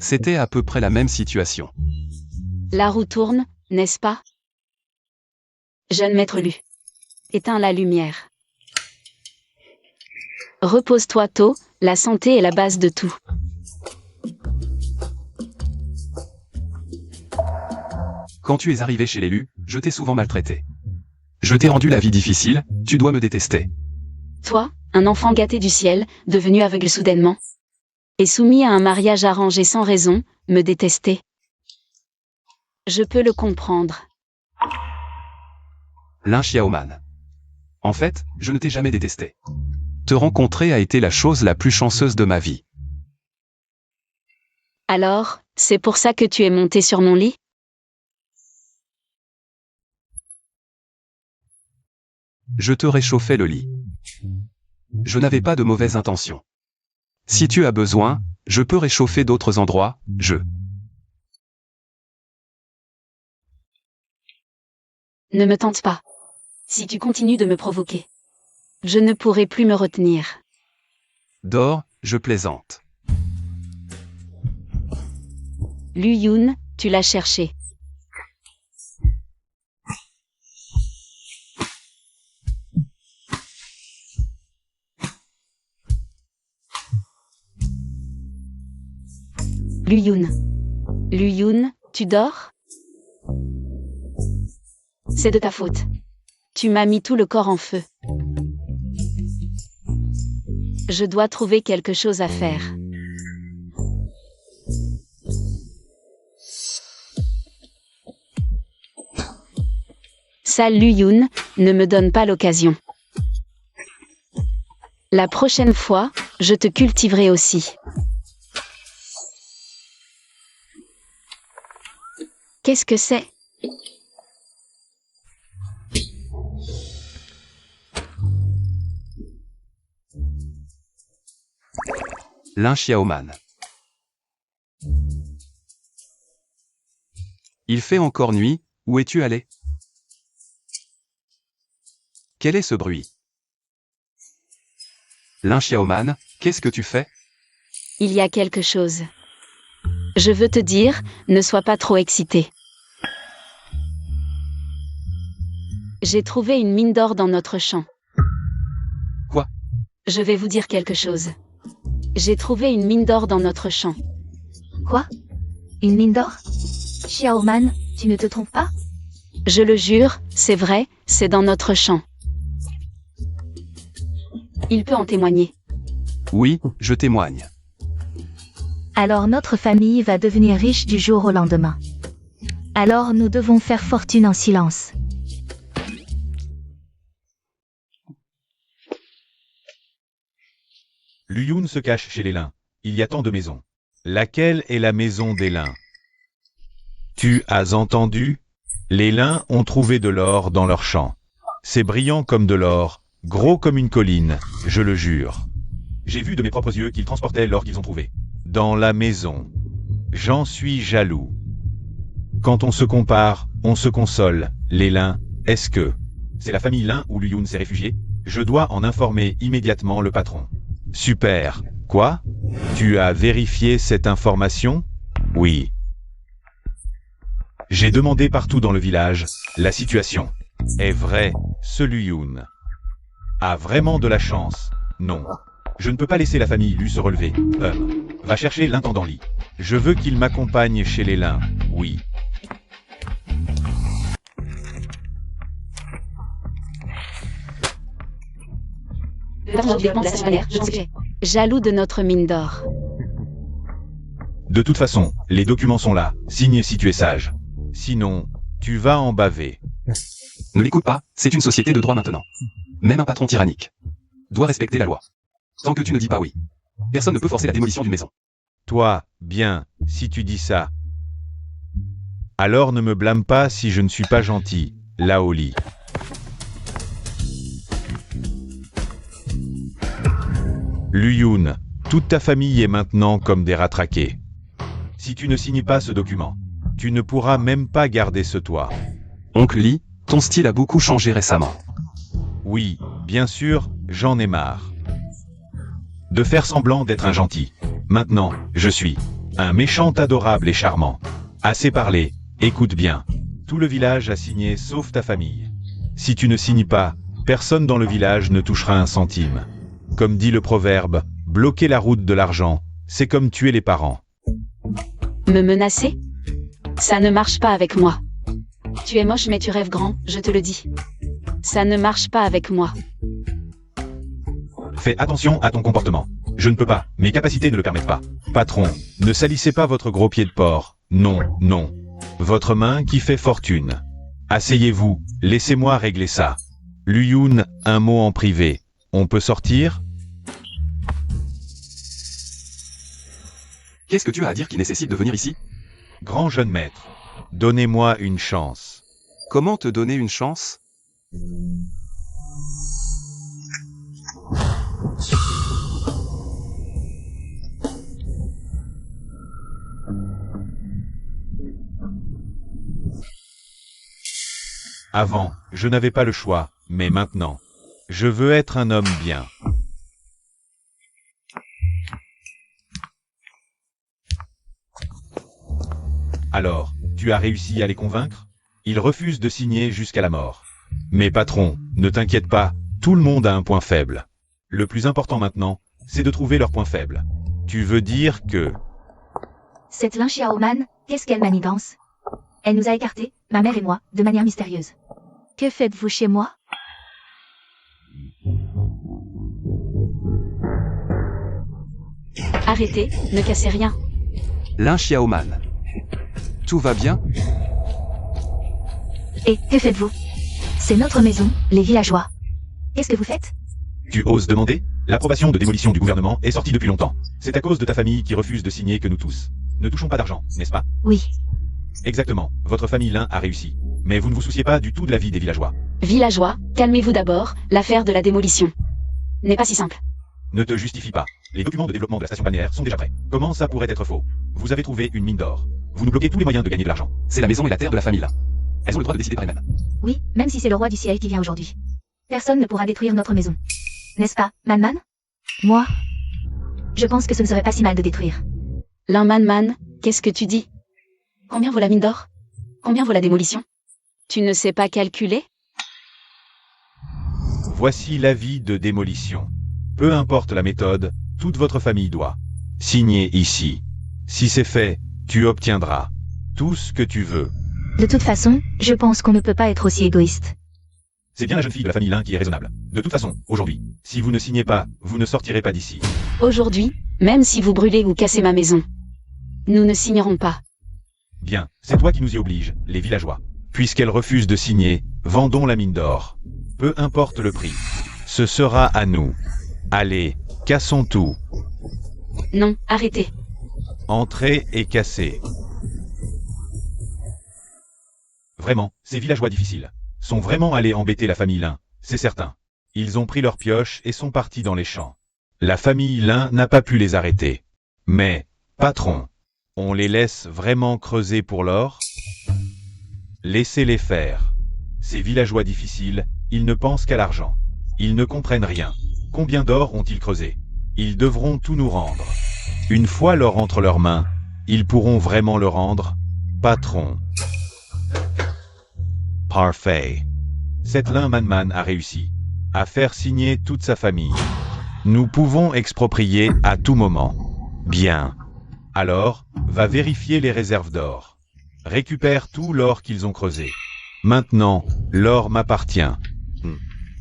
C'était à peu près la même situation. La roue tourne, n'est-ce pas? Jeune maître Lu. Éteins la lumière. Repose-toi tôt, la santé est la base de tout. Quand tu es arrivé chez l'élu, je t'ai souvent maltraité. Je t'ai rendu la vie difficile, tu dois me détester. Toi, un enfant gâté du ciel, devenu aveugle soudainement, et soumis à un mariage arrangé sans raison, me détester. Je peux le comprendre. Lin Xiaoman. En fait, je ne t'ai jamais détesté. Te rencontrer a été la chose la plus chanceuse de ma vie. Alors, c'est pour ça que tu es monté sur mon lit? Je te réchauffais le lit. Je n'avais pas de mauvaises intentions. Si tu as besoin, je peux réchauffer d'autres endroits, Ne me tente pas. Si tu continues de me provoquer, je ne pourrai plus me retenir. Dors, je plaisante. Luyun, tu l'as cherché. Luyun. Luyun, tu dors? C'est de ta faute. Tu m'as mis tout le corps en feu. Je dois trouver quelque chose à faire. Sale Luyun, ne me donne pas l'occasion. La prochaine fois, je te cultiverai aussi. Qu'est-ce que c'est? Lin Xiaoman. Il fait encore nuit, où es-tu allé? Quel est ce bruit? Lin Xiaoman, qu'est-ce que tu fais? Il y a quelque chose. Je veux te dire, ne sois pas trop excité. J'ai trouvé une mine d'or dans notre champ. Quoi? Je vais vous dire quelque chose. J'ai trouvé une mine d'or dans notre champ. Quoi? Une mine d'or? Xiaoman, tu ne te trompes pas? Je le jure, c'est vrai, c'est dans notre champ. Il peut en témoigner. Oui, je témoigne. Alors notre famille va devenir riche du jour au lendemain. Alors nous devons faire fortune en silence. Luyun se cache chez les Lin. Il y a tant de maisons. Laquelle est la maison des Lin? Tu as entendu? Les Lin ont trouvé de l'or dans leur champ. C'est brillant comme de l'or, gros comme une colline, je le jure. J'ai vu de mes propres yeux qu'ils transportaient l'or qu'ils ont trouvé. Dans la maison. J'en suis jaloux. Quand on se compare, on se console. Les Lin, est-ce que c'est la famille Lin où Luyun s'est réfugié? Je dois en informer immédiatement le patron. Super. Quoi? Tu as vérifié cette information? Oui. J'ai demandé partout dans le village la situation. Est vrai, ce Luyun a vraiment de la chance. Non. Je ne peux pas laisser la famille Lu se relever. Va chercher l'intendant Li. Je veux qu'il m'accompagne chez les lins. Oui. Jaloux de notre mine d'or. De toute façon, les documents sont là. Signe si tu es sage. Sinon, tu vas en baver. Ne l'écoute pas, c'est une société de droit maintenant. Même un patron tyrannique doit respecter la loi. Tant que tu ne dis pas oui, personne ne peut forcer la démolition d'une maison. Toi, bien, si tu dis ça. Alors ne me blâme pas si je ne suis pas gentil, Laoli. Luyun, toute ta famille est maintenant comme des rattraqués. Si tu ne signes pas ce document, tu ne pourras même pas garder ce toit. Oncle Li, ton style a beaucoup changé récemment. Oui, bien sûr, j'en ai marre. De faire semblant d'être un gentil. Maintenant, je suis un méchant adorable et charmant. Assez parlé, écoute bien. Tout le village a signé sauf ta famille. Si tu ne signes pas, personne dans le village ne touchera un centime. Comme dit le proverbe, bloquer la route de l'argent, c'est comme tuer les parents. Me menacer? Ça ne marche pas avec moi. Tu es moche mais tu rêves grand, je te le dis. Ça ne marche pas avec moi. Fais attention à ton comportement. Je ne peux pas, mes capacités ne le permettent pas. Patron, ne salissez pas votre gros pied de porc. Non, non. Votre main qui fait fortune. Asseyez-vous, laissez-moi régler ça. Luyun, un mot en privé. On peut sortir? Qu'est-ce que tu as à dire qui nécessite de venir ici? Grand jeune maître, donnez-moi une chance. Comment te donner une chance? Avant, je n'avais pas le choix, mais maintenant, je veux être un homme bien. Alors, tu as réussi à les convaincre? Ils refusent de signer jusqu'à la mort. Mais patron, ne t'inquiète pas, tout le monde a un point faible. Le plus important maintenant, c'est de trouver leur point faible. Tu veux dire que... Cette Lin Xiaoman, qu'est-ce qu'elle manigance? Elle nous a écartés, ma mère et moi, de manière mystérieuse. Que faites-vous chez moi? Arrêtez, ne cassez rien. Lin Xiaoman. Tout va bien? Et que faites-vous? C'est notre maison, les villageois. Qu'est-ce que vous faites? Tu oses demander? L'approbation de démolition du gouvernement est sortie depuis longtemps. C'est à cause de ta famille qui refuse de signer que nous tous ne touchons pas d'argent, n'est-ce pas? Oui. Exactement, votre famille Lin a réussi. Mais vous ne vous souciez pas du tout de la vie des villageois. Villageois, calmez-vous d'abord, l'affaire de la démolition n'est pas si simple. Ne te justifie pas. Les documents de développement de la station balnéaire sont déjà prêts. Comment ça pourrait être faux? Vous avez trouvé une mine d'or. Vous nous bloquez tous les moyens de gagner de l'argent. C'est la maison et la terre de la famille là. Elles ont le droit de décider par elles-mêmes. Oui, même si c'est le roi du ciel qui vient aujourd'hui. Personne ne pourra détruire notre maison. N'est-ce pas, Man? Moi, je pense que ce ne serait pas si mal de détruire. Lin Man, qu'est-ce que tu dis? Combien vaut la mine d'or? Combien vaut la démolition? Tu ne sais pas calculer? Voici l'avis de démolition. Peu importe la méthode, toute votre famille doit signer ici. Si c'est fait, tu obtiendras tout ce que tu veux. De toute façon, je pense qu'on ne peut pas être aussi égoïste. C'est bien la jeune fille de la famille Lin qui est raisonnable. De toute façon, aujourd'hui, si vous ne signez pas, vous ne sortirez pas d'ici. Aujourd'hui, même si vous brûlez ou cassez ma maison, nous ne signerons pas. Bien, c'est toi qui nous y oblige, les villageois. Puisqu'elle refuse de signer, vendons la mine d'or. Peu importe le prix. Ce sera à nous. Allez, cassons tout. Non, arrêtez. Entrez et cassez. Vraiment, ces villageois difficiles sont vraiment allés embêter la famille Lin, c'est certain. Ils ont pris leurs pioches et sont partis dans les champs. La famille Lin n'a pas pu les arrêter. Mais, patron, on les laisse vraiment creuser pour l'or? Laissez-les faire. Ces villageois difficiles, ils ne pensent qu'à l'argent. Ils ne comprennent rien. Combien d'or ont-ils creusé? Ils devront tout nous rendre. Une fois l'or entre leurs mains, ils pourront vraiment le rendre? Patron. Parfait. Cette Manman a réussi à faire signer toute sa famille. Nous pouvons exproprier à tout moment. Bien. Alors, va vérifier les réserves d'or. Récupère tout l'or qu'ils ont creusé. Maintenant, l'or m'appartient.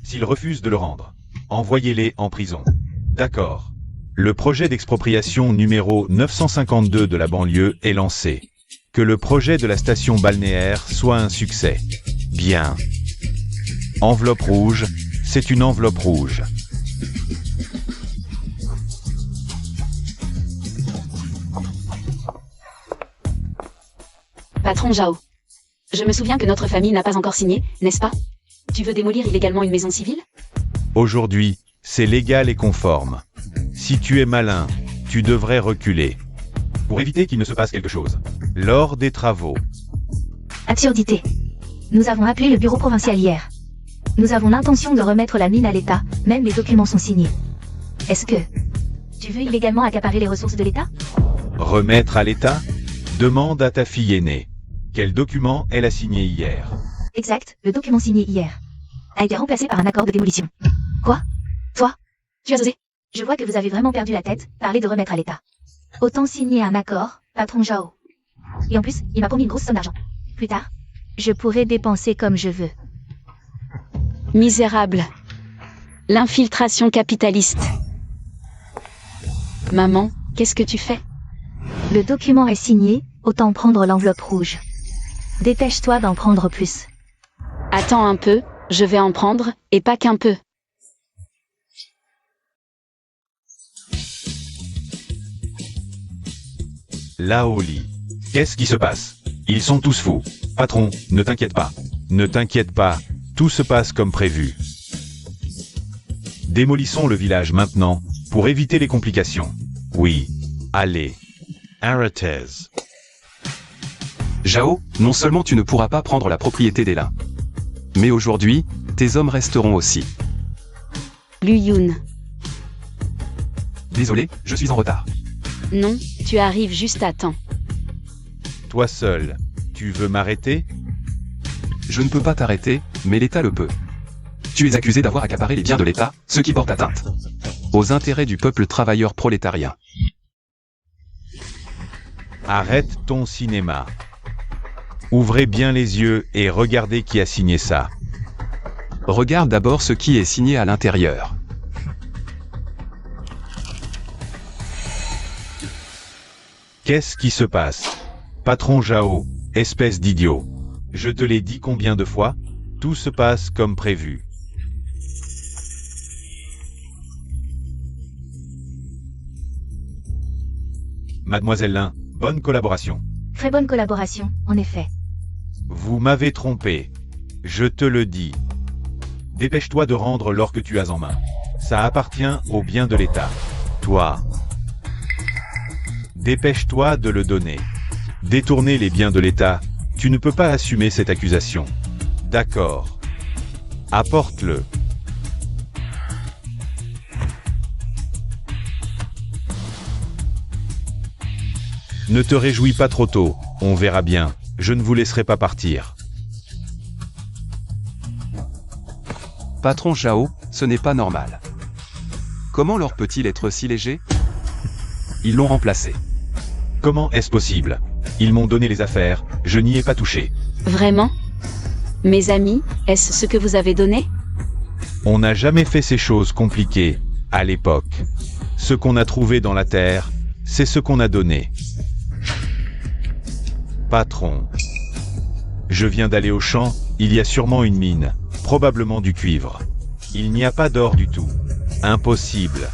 S'ils refusent de le rendre, envoyez-les en prison. D'accord. Le projet d'expropriation numéro 952 de la banlieue est lancé. Que le projet de la station balnéaire soit un succès. Bien. Enveloppe rouge, c'est une enveloppe rouge. Patron Zhao. Je me souviens que notre famille n'a pas encore signé, n'est-ce pas? Tu veux démolir illégalement une maison civile? Aujourd'hui, c'est légal et conforme. Si tu es malin, tu devrais reculer. Pour éviter qu'il ne se passe quelque chose. Lors des travaux. Absurdité. Nous avons appelé le bureau provincial hier. Nous avons l'intention de remettre la mine à l'État, même les documents sont signés. Est-ce que tu veux illégalement accaparer les ressources de l'État? Remettre à l'État? Demande à ta fille aînée. Quel document elle a signé hier? Exact, le document signé hier a été remplacé par un accord de démolition. Quoi? Toi? Tu as osé? Je vois que vous avez vraiment perdu la tête, parler de remettre à l'État. Autant signer un accord, patron Zhao. Et en plus, il m'a promis une grosse somme d'argent. Plus tard, je pourrai dépenser comme je veux. Misérable. L'infiltration capitaliste. Maman, qu'est-ce que tu fais? Le document est signé, autant prendre l'enveloppe rouge. Dépêche-toi d'en prendre plus. Attends un peu, je vais en prendre, et pas qu'un peu. Laoli. Qu'est-ce qui se passe? Ils sont tous fous. Patron, ne t'inquiète pas. Ne t'inquiète pas, tout se passe comme prévu. Démolissons le village maintenant, pour éviter les complications. Oui. Allez. Arrêtez. Zhao, non seulement tu ne pourras pas prendre la propriété des lins, mais aujourd'hui, tes hommes resteront aussi. Lu Yun. Désolé, je suis en retard. Non, tu arrives juste à temps. Toi seul, tu veux m'arrêter? Je ne peux pas t'arrêter, mais l'État le peut. Tu es accusé d'avoir accaparé les biens de l'État, ce qui porte atteinte aux intérêts du peuple travailleur prolétarien. Arrête ton cinéma. Ouvrez bien les yeux et regardez qui a signé ça. Regarde d'abord ce qui est signé à l'intérieur. Qu'est-ce qui se passe? Patron Zhao, espèce d'idiot. Je te l'ai dit combien de fois? Tout se passe comme prévu. Mademoiselle Lin, bonne collaboration. Très bonne collaboration, en effet. Vous m'avez trompé. Je te le dis. Dépêche-toi de rendre l'or que tu as en main. Ça appartient au bien de l'État. Toi. Dépêche-toi de le donner. Détourner les biens de l'État, tu ne peux pas assumer cette accusation. D'accord. Apporte-le. Ne te réjouis pas trop tôt, on verra bien, je ne vous laisserai pas partir. Patron Zhao, ce n'est pas normal. Comment l'or peut-il être si léger? Ils l'ont remplacé. Comment est-ce possible? Ils m'ont donné les affaires, je n'y ai pas touché. Vraiment? Mes amis, est-ce ce que vous avez donné? On n'a jamais fait ces choses compliquées, à l'époque. Ce qu'on a trouvé dans la terre, c'est ce qu'on a donné. Patron. Je viens d'aller au champ, il y a sûrement une mine, probablement du cuivre. Il n'y a pas d'or du tout. Impossible.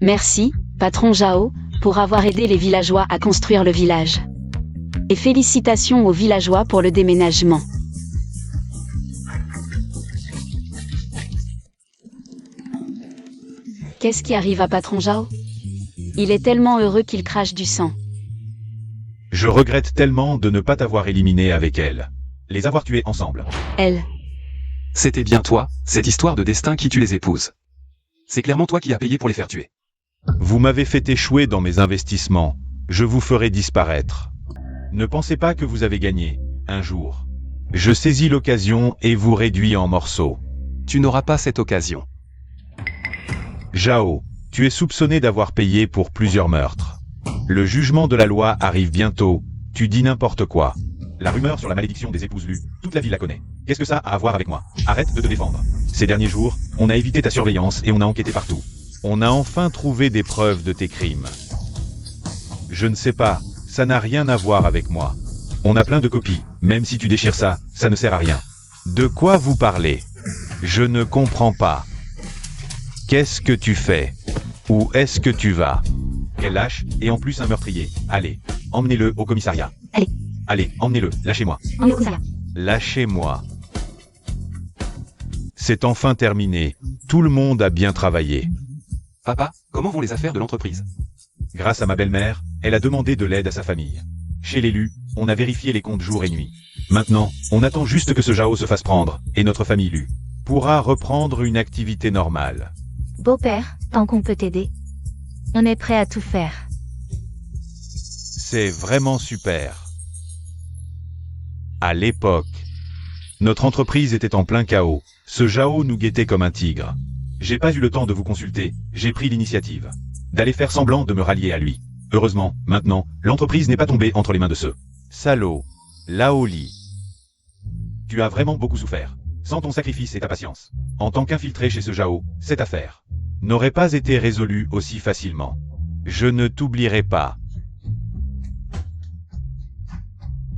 Merci, patron Zhao, pour avoir aidé les villageois à construire le village. Et félicitations aux villageois pour le déménagement. Qu'est-ce qui arrive à patron Zhao? Il est tellement heureux qu'il crache du sang. Je regrette tellement de ne pas t'avoir éliminé avec elle. Les avoir tués ensemble. Elle. C'était bien toi, cette histoire de destin qui tue les épouses. C'est clairement toi qui as payé pour les faire tuer. Vous m'avez fait échouer dans mes investissements. Je vous ferai disparaître. Ne pensez pas que vous avez gagné, un jour. Je saisis l'occasion et vous réduis en morceaux. Tu n'auras pas cette occasion. Zhao, tu es soupçonné d'avoir payé pour plusieurs meurtres. Le jugement de la loi arrive bientôt, tu dis n'importe quoi. La rumeur sur la malédiction des épouses Lu, toute la ville la connaît. Qu'est-ce que ça a à voir avec moi? Arrête de te défendre. Ces derniers jours, on a évité ta surveillance et on a enquêté partout. On a enfin trouvé des preuves de tes crimes. Je ne sais pas, ça n'a rien à voir avec moi. On a plein de copies, même si tu déchires ça, ça ne sert à rien. De quoi vous parlez? Je ne comprends pas. Qu'est-ce que tu fais? Où est-ce que tu vas? Quel lâche, et en plus un meurtrier. Allez, emmenez-le au commissariat. Allez. Allez, emmenez-le, lâchez-moi. Emmenez au commissariat. Lâchez-moi. C'est enfin terminé. Tout le monde a bien travaillé. Papa, comment vont les affaires de l'entreprise? Grâce à ma belle-mère, elle a demandé de l'aide à sa famille. Chez l'élu, on a vérifié les comptes jour et nuit. Maintenant, on attend juste que ce Zhao se fasse prendre, et notre famille Lu pourra reprendre une activité normale. Beau-père, tant qu'on peut t'aider, on est prêt à tout faire. C'est vraiment super. À l'époque, notre entreprise était en plein chaos. Ce Zhao nous guettait comme un tigre. J'ai pas eu le temps de vous consulter, j'ai pris l'initiative d'aller faire semblant de me rallier à lui. Heureusement, maintenant, l'entreprise n'est pas tombée entre les mains de ce salaud, Laoli. Tu as vraiment beaucoup souffert. Sans ton sacrifice et ta patience. En tant qu'infiltré chez ce Zhao, cette affaire n'aurait pas été résolue aussi facilement. Je ne t'oublierai pas.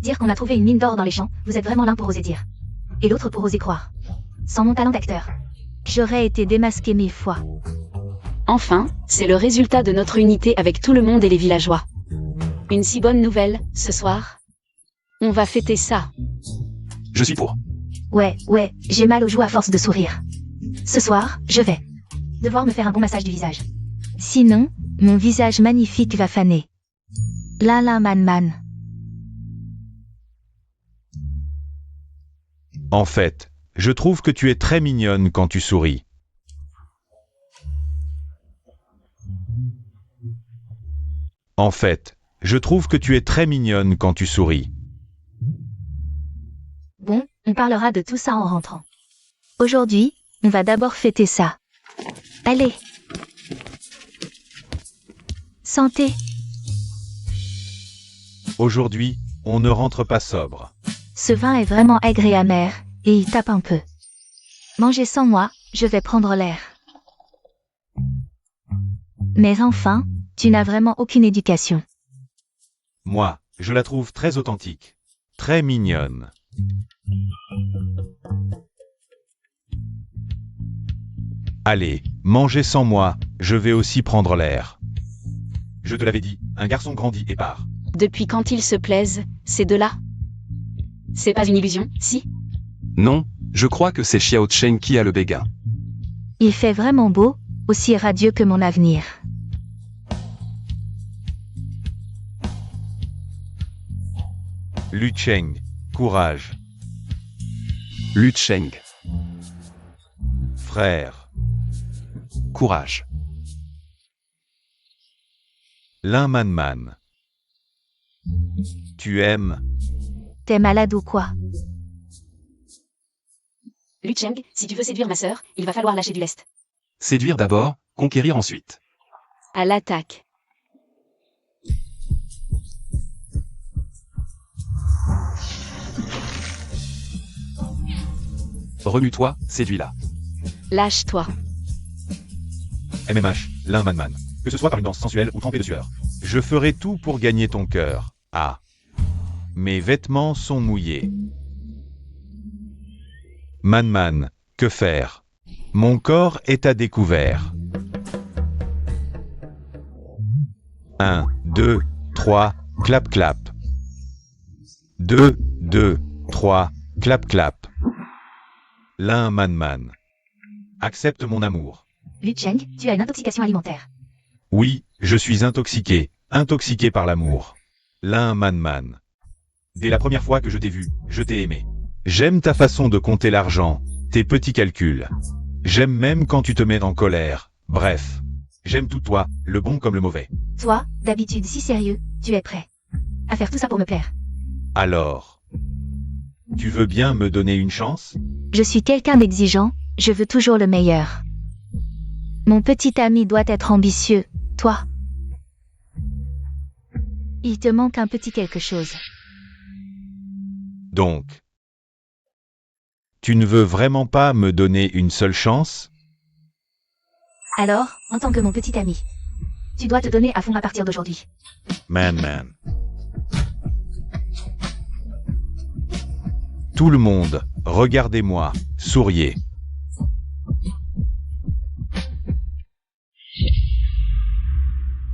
Dire qu'on a trouvé une mine d'or dans les champs, vous êtes vraiment l'un pour oser dire. Et l'autre pour oser croire. Sans mon talent d'acteur, j'aurais été démasqué 1000 fois. Enfin, c'est le résultat de notre unité avec tout le monde et les villageois. Une si bonne nouvelle, ce soir. On va fêter ça. Je suis pour. Ouais, j'ai mal aux joues à force de sourire. Ce soir, je vais devoir me faire un bon massage du visage. Sinon, mon visage magnifique va faner. La man. En fait, je trouve que tu es très mignonne quand tu souris. En fait, je trouve que tu es très mignonne quand tu souris. Bon, on parlera de tout ça en rentrant. Aujourd'hui, on va d'abord fêter ça. Allez. Santé. Aujourd'hui, on ne rentre pas sobre. Ce vin est vraiment aigre et amer, et il tape un peu. Mangez sans moi, je vais prendre l'air. Mais enfin, tu n'as vraiment aucune éducation. Moi, je la trouve très authentique. Très mignonne. Allez, mangez sans moi, je vais aussi prendre l'air. Je te l'avais dit, un garçon grandit et part. Depuis quand ils se plaisent, ces deux-là? C'est pas une illusion, si? Non, je crois que c'est Xiao Cheng qui a le béguin. Il fait vraiment beau, aussi radieux que mon avenir. Lu Cheng, courage. Lu Cheng, Frère. courage. Lin Man. Tu aimes? T'es malade ou quoi? Lu Cheng, si tu veux séduire ma sœur, il va falloir lâcher du lest. Séduire d'abord, conquérir ensuite. À l'attaque. Remue-toi, séduis-la. Lâche-toi. MMH, Lin Man. Que ce soit par une danse sensuelle ou trempée de sueur. Je ferai tout pour gagner ton cœur. Ah. Mes vêtements sont mouillés. Man, que faire? Mon corps est à découvert. 1, 2, 3, clap clap. 2, 3, clap clap. Lin Man. Accepte mon amour. Lu Cheng, tu as une intoxication alimentaire. Oui, je suis intoxiqué par l'amour. Lin Man. Dès la première fois que je t'ai vu, je t'ai aimé. J'aime ta façon de compter l'argent, tes petits calculs. J'aime même quand tu te mets en colère. Bref, j'aime tout toi, le bon comme le mauvais. Toi, d'habitude si sérieux, tu es prêt à faire tout ça pour me plaire. Alors, Tu veux bien me donner une chance? Je suis quelqu'un d'exigeant, je veux toujours le meilleur. Mon petit ami doit être ambitieux, toi. Il te manque un petit quelque chose. Donc, tu ne veux vraiment pas me donner une seule chance? Alors, en tant que mon petit ami, tu dois te donner à fond à partir d'aujourd'hui. Man. Tout le monde, regardez-moi, souriez.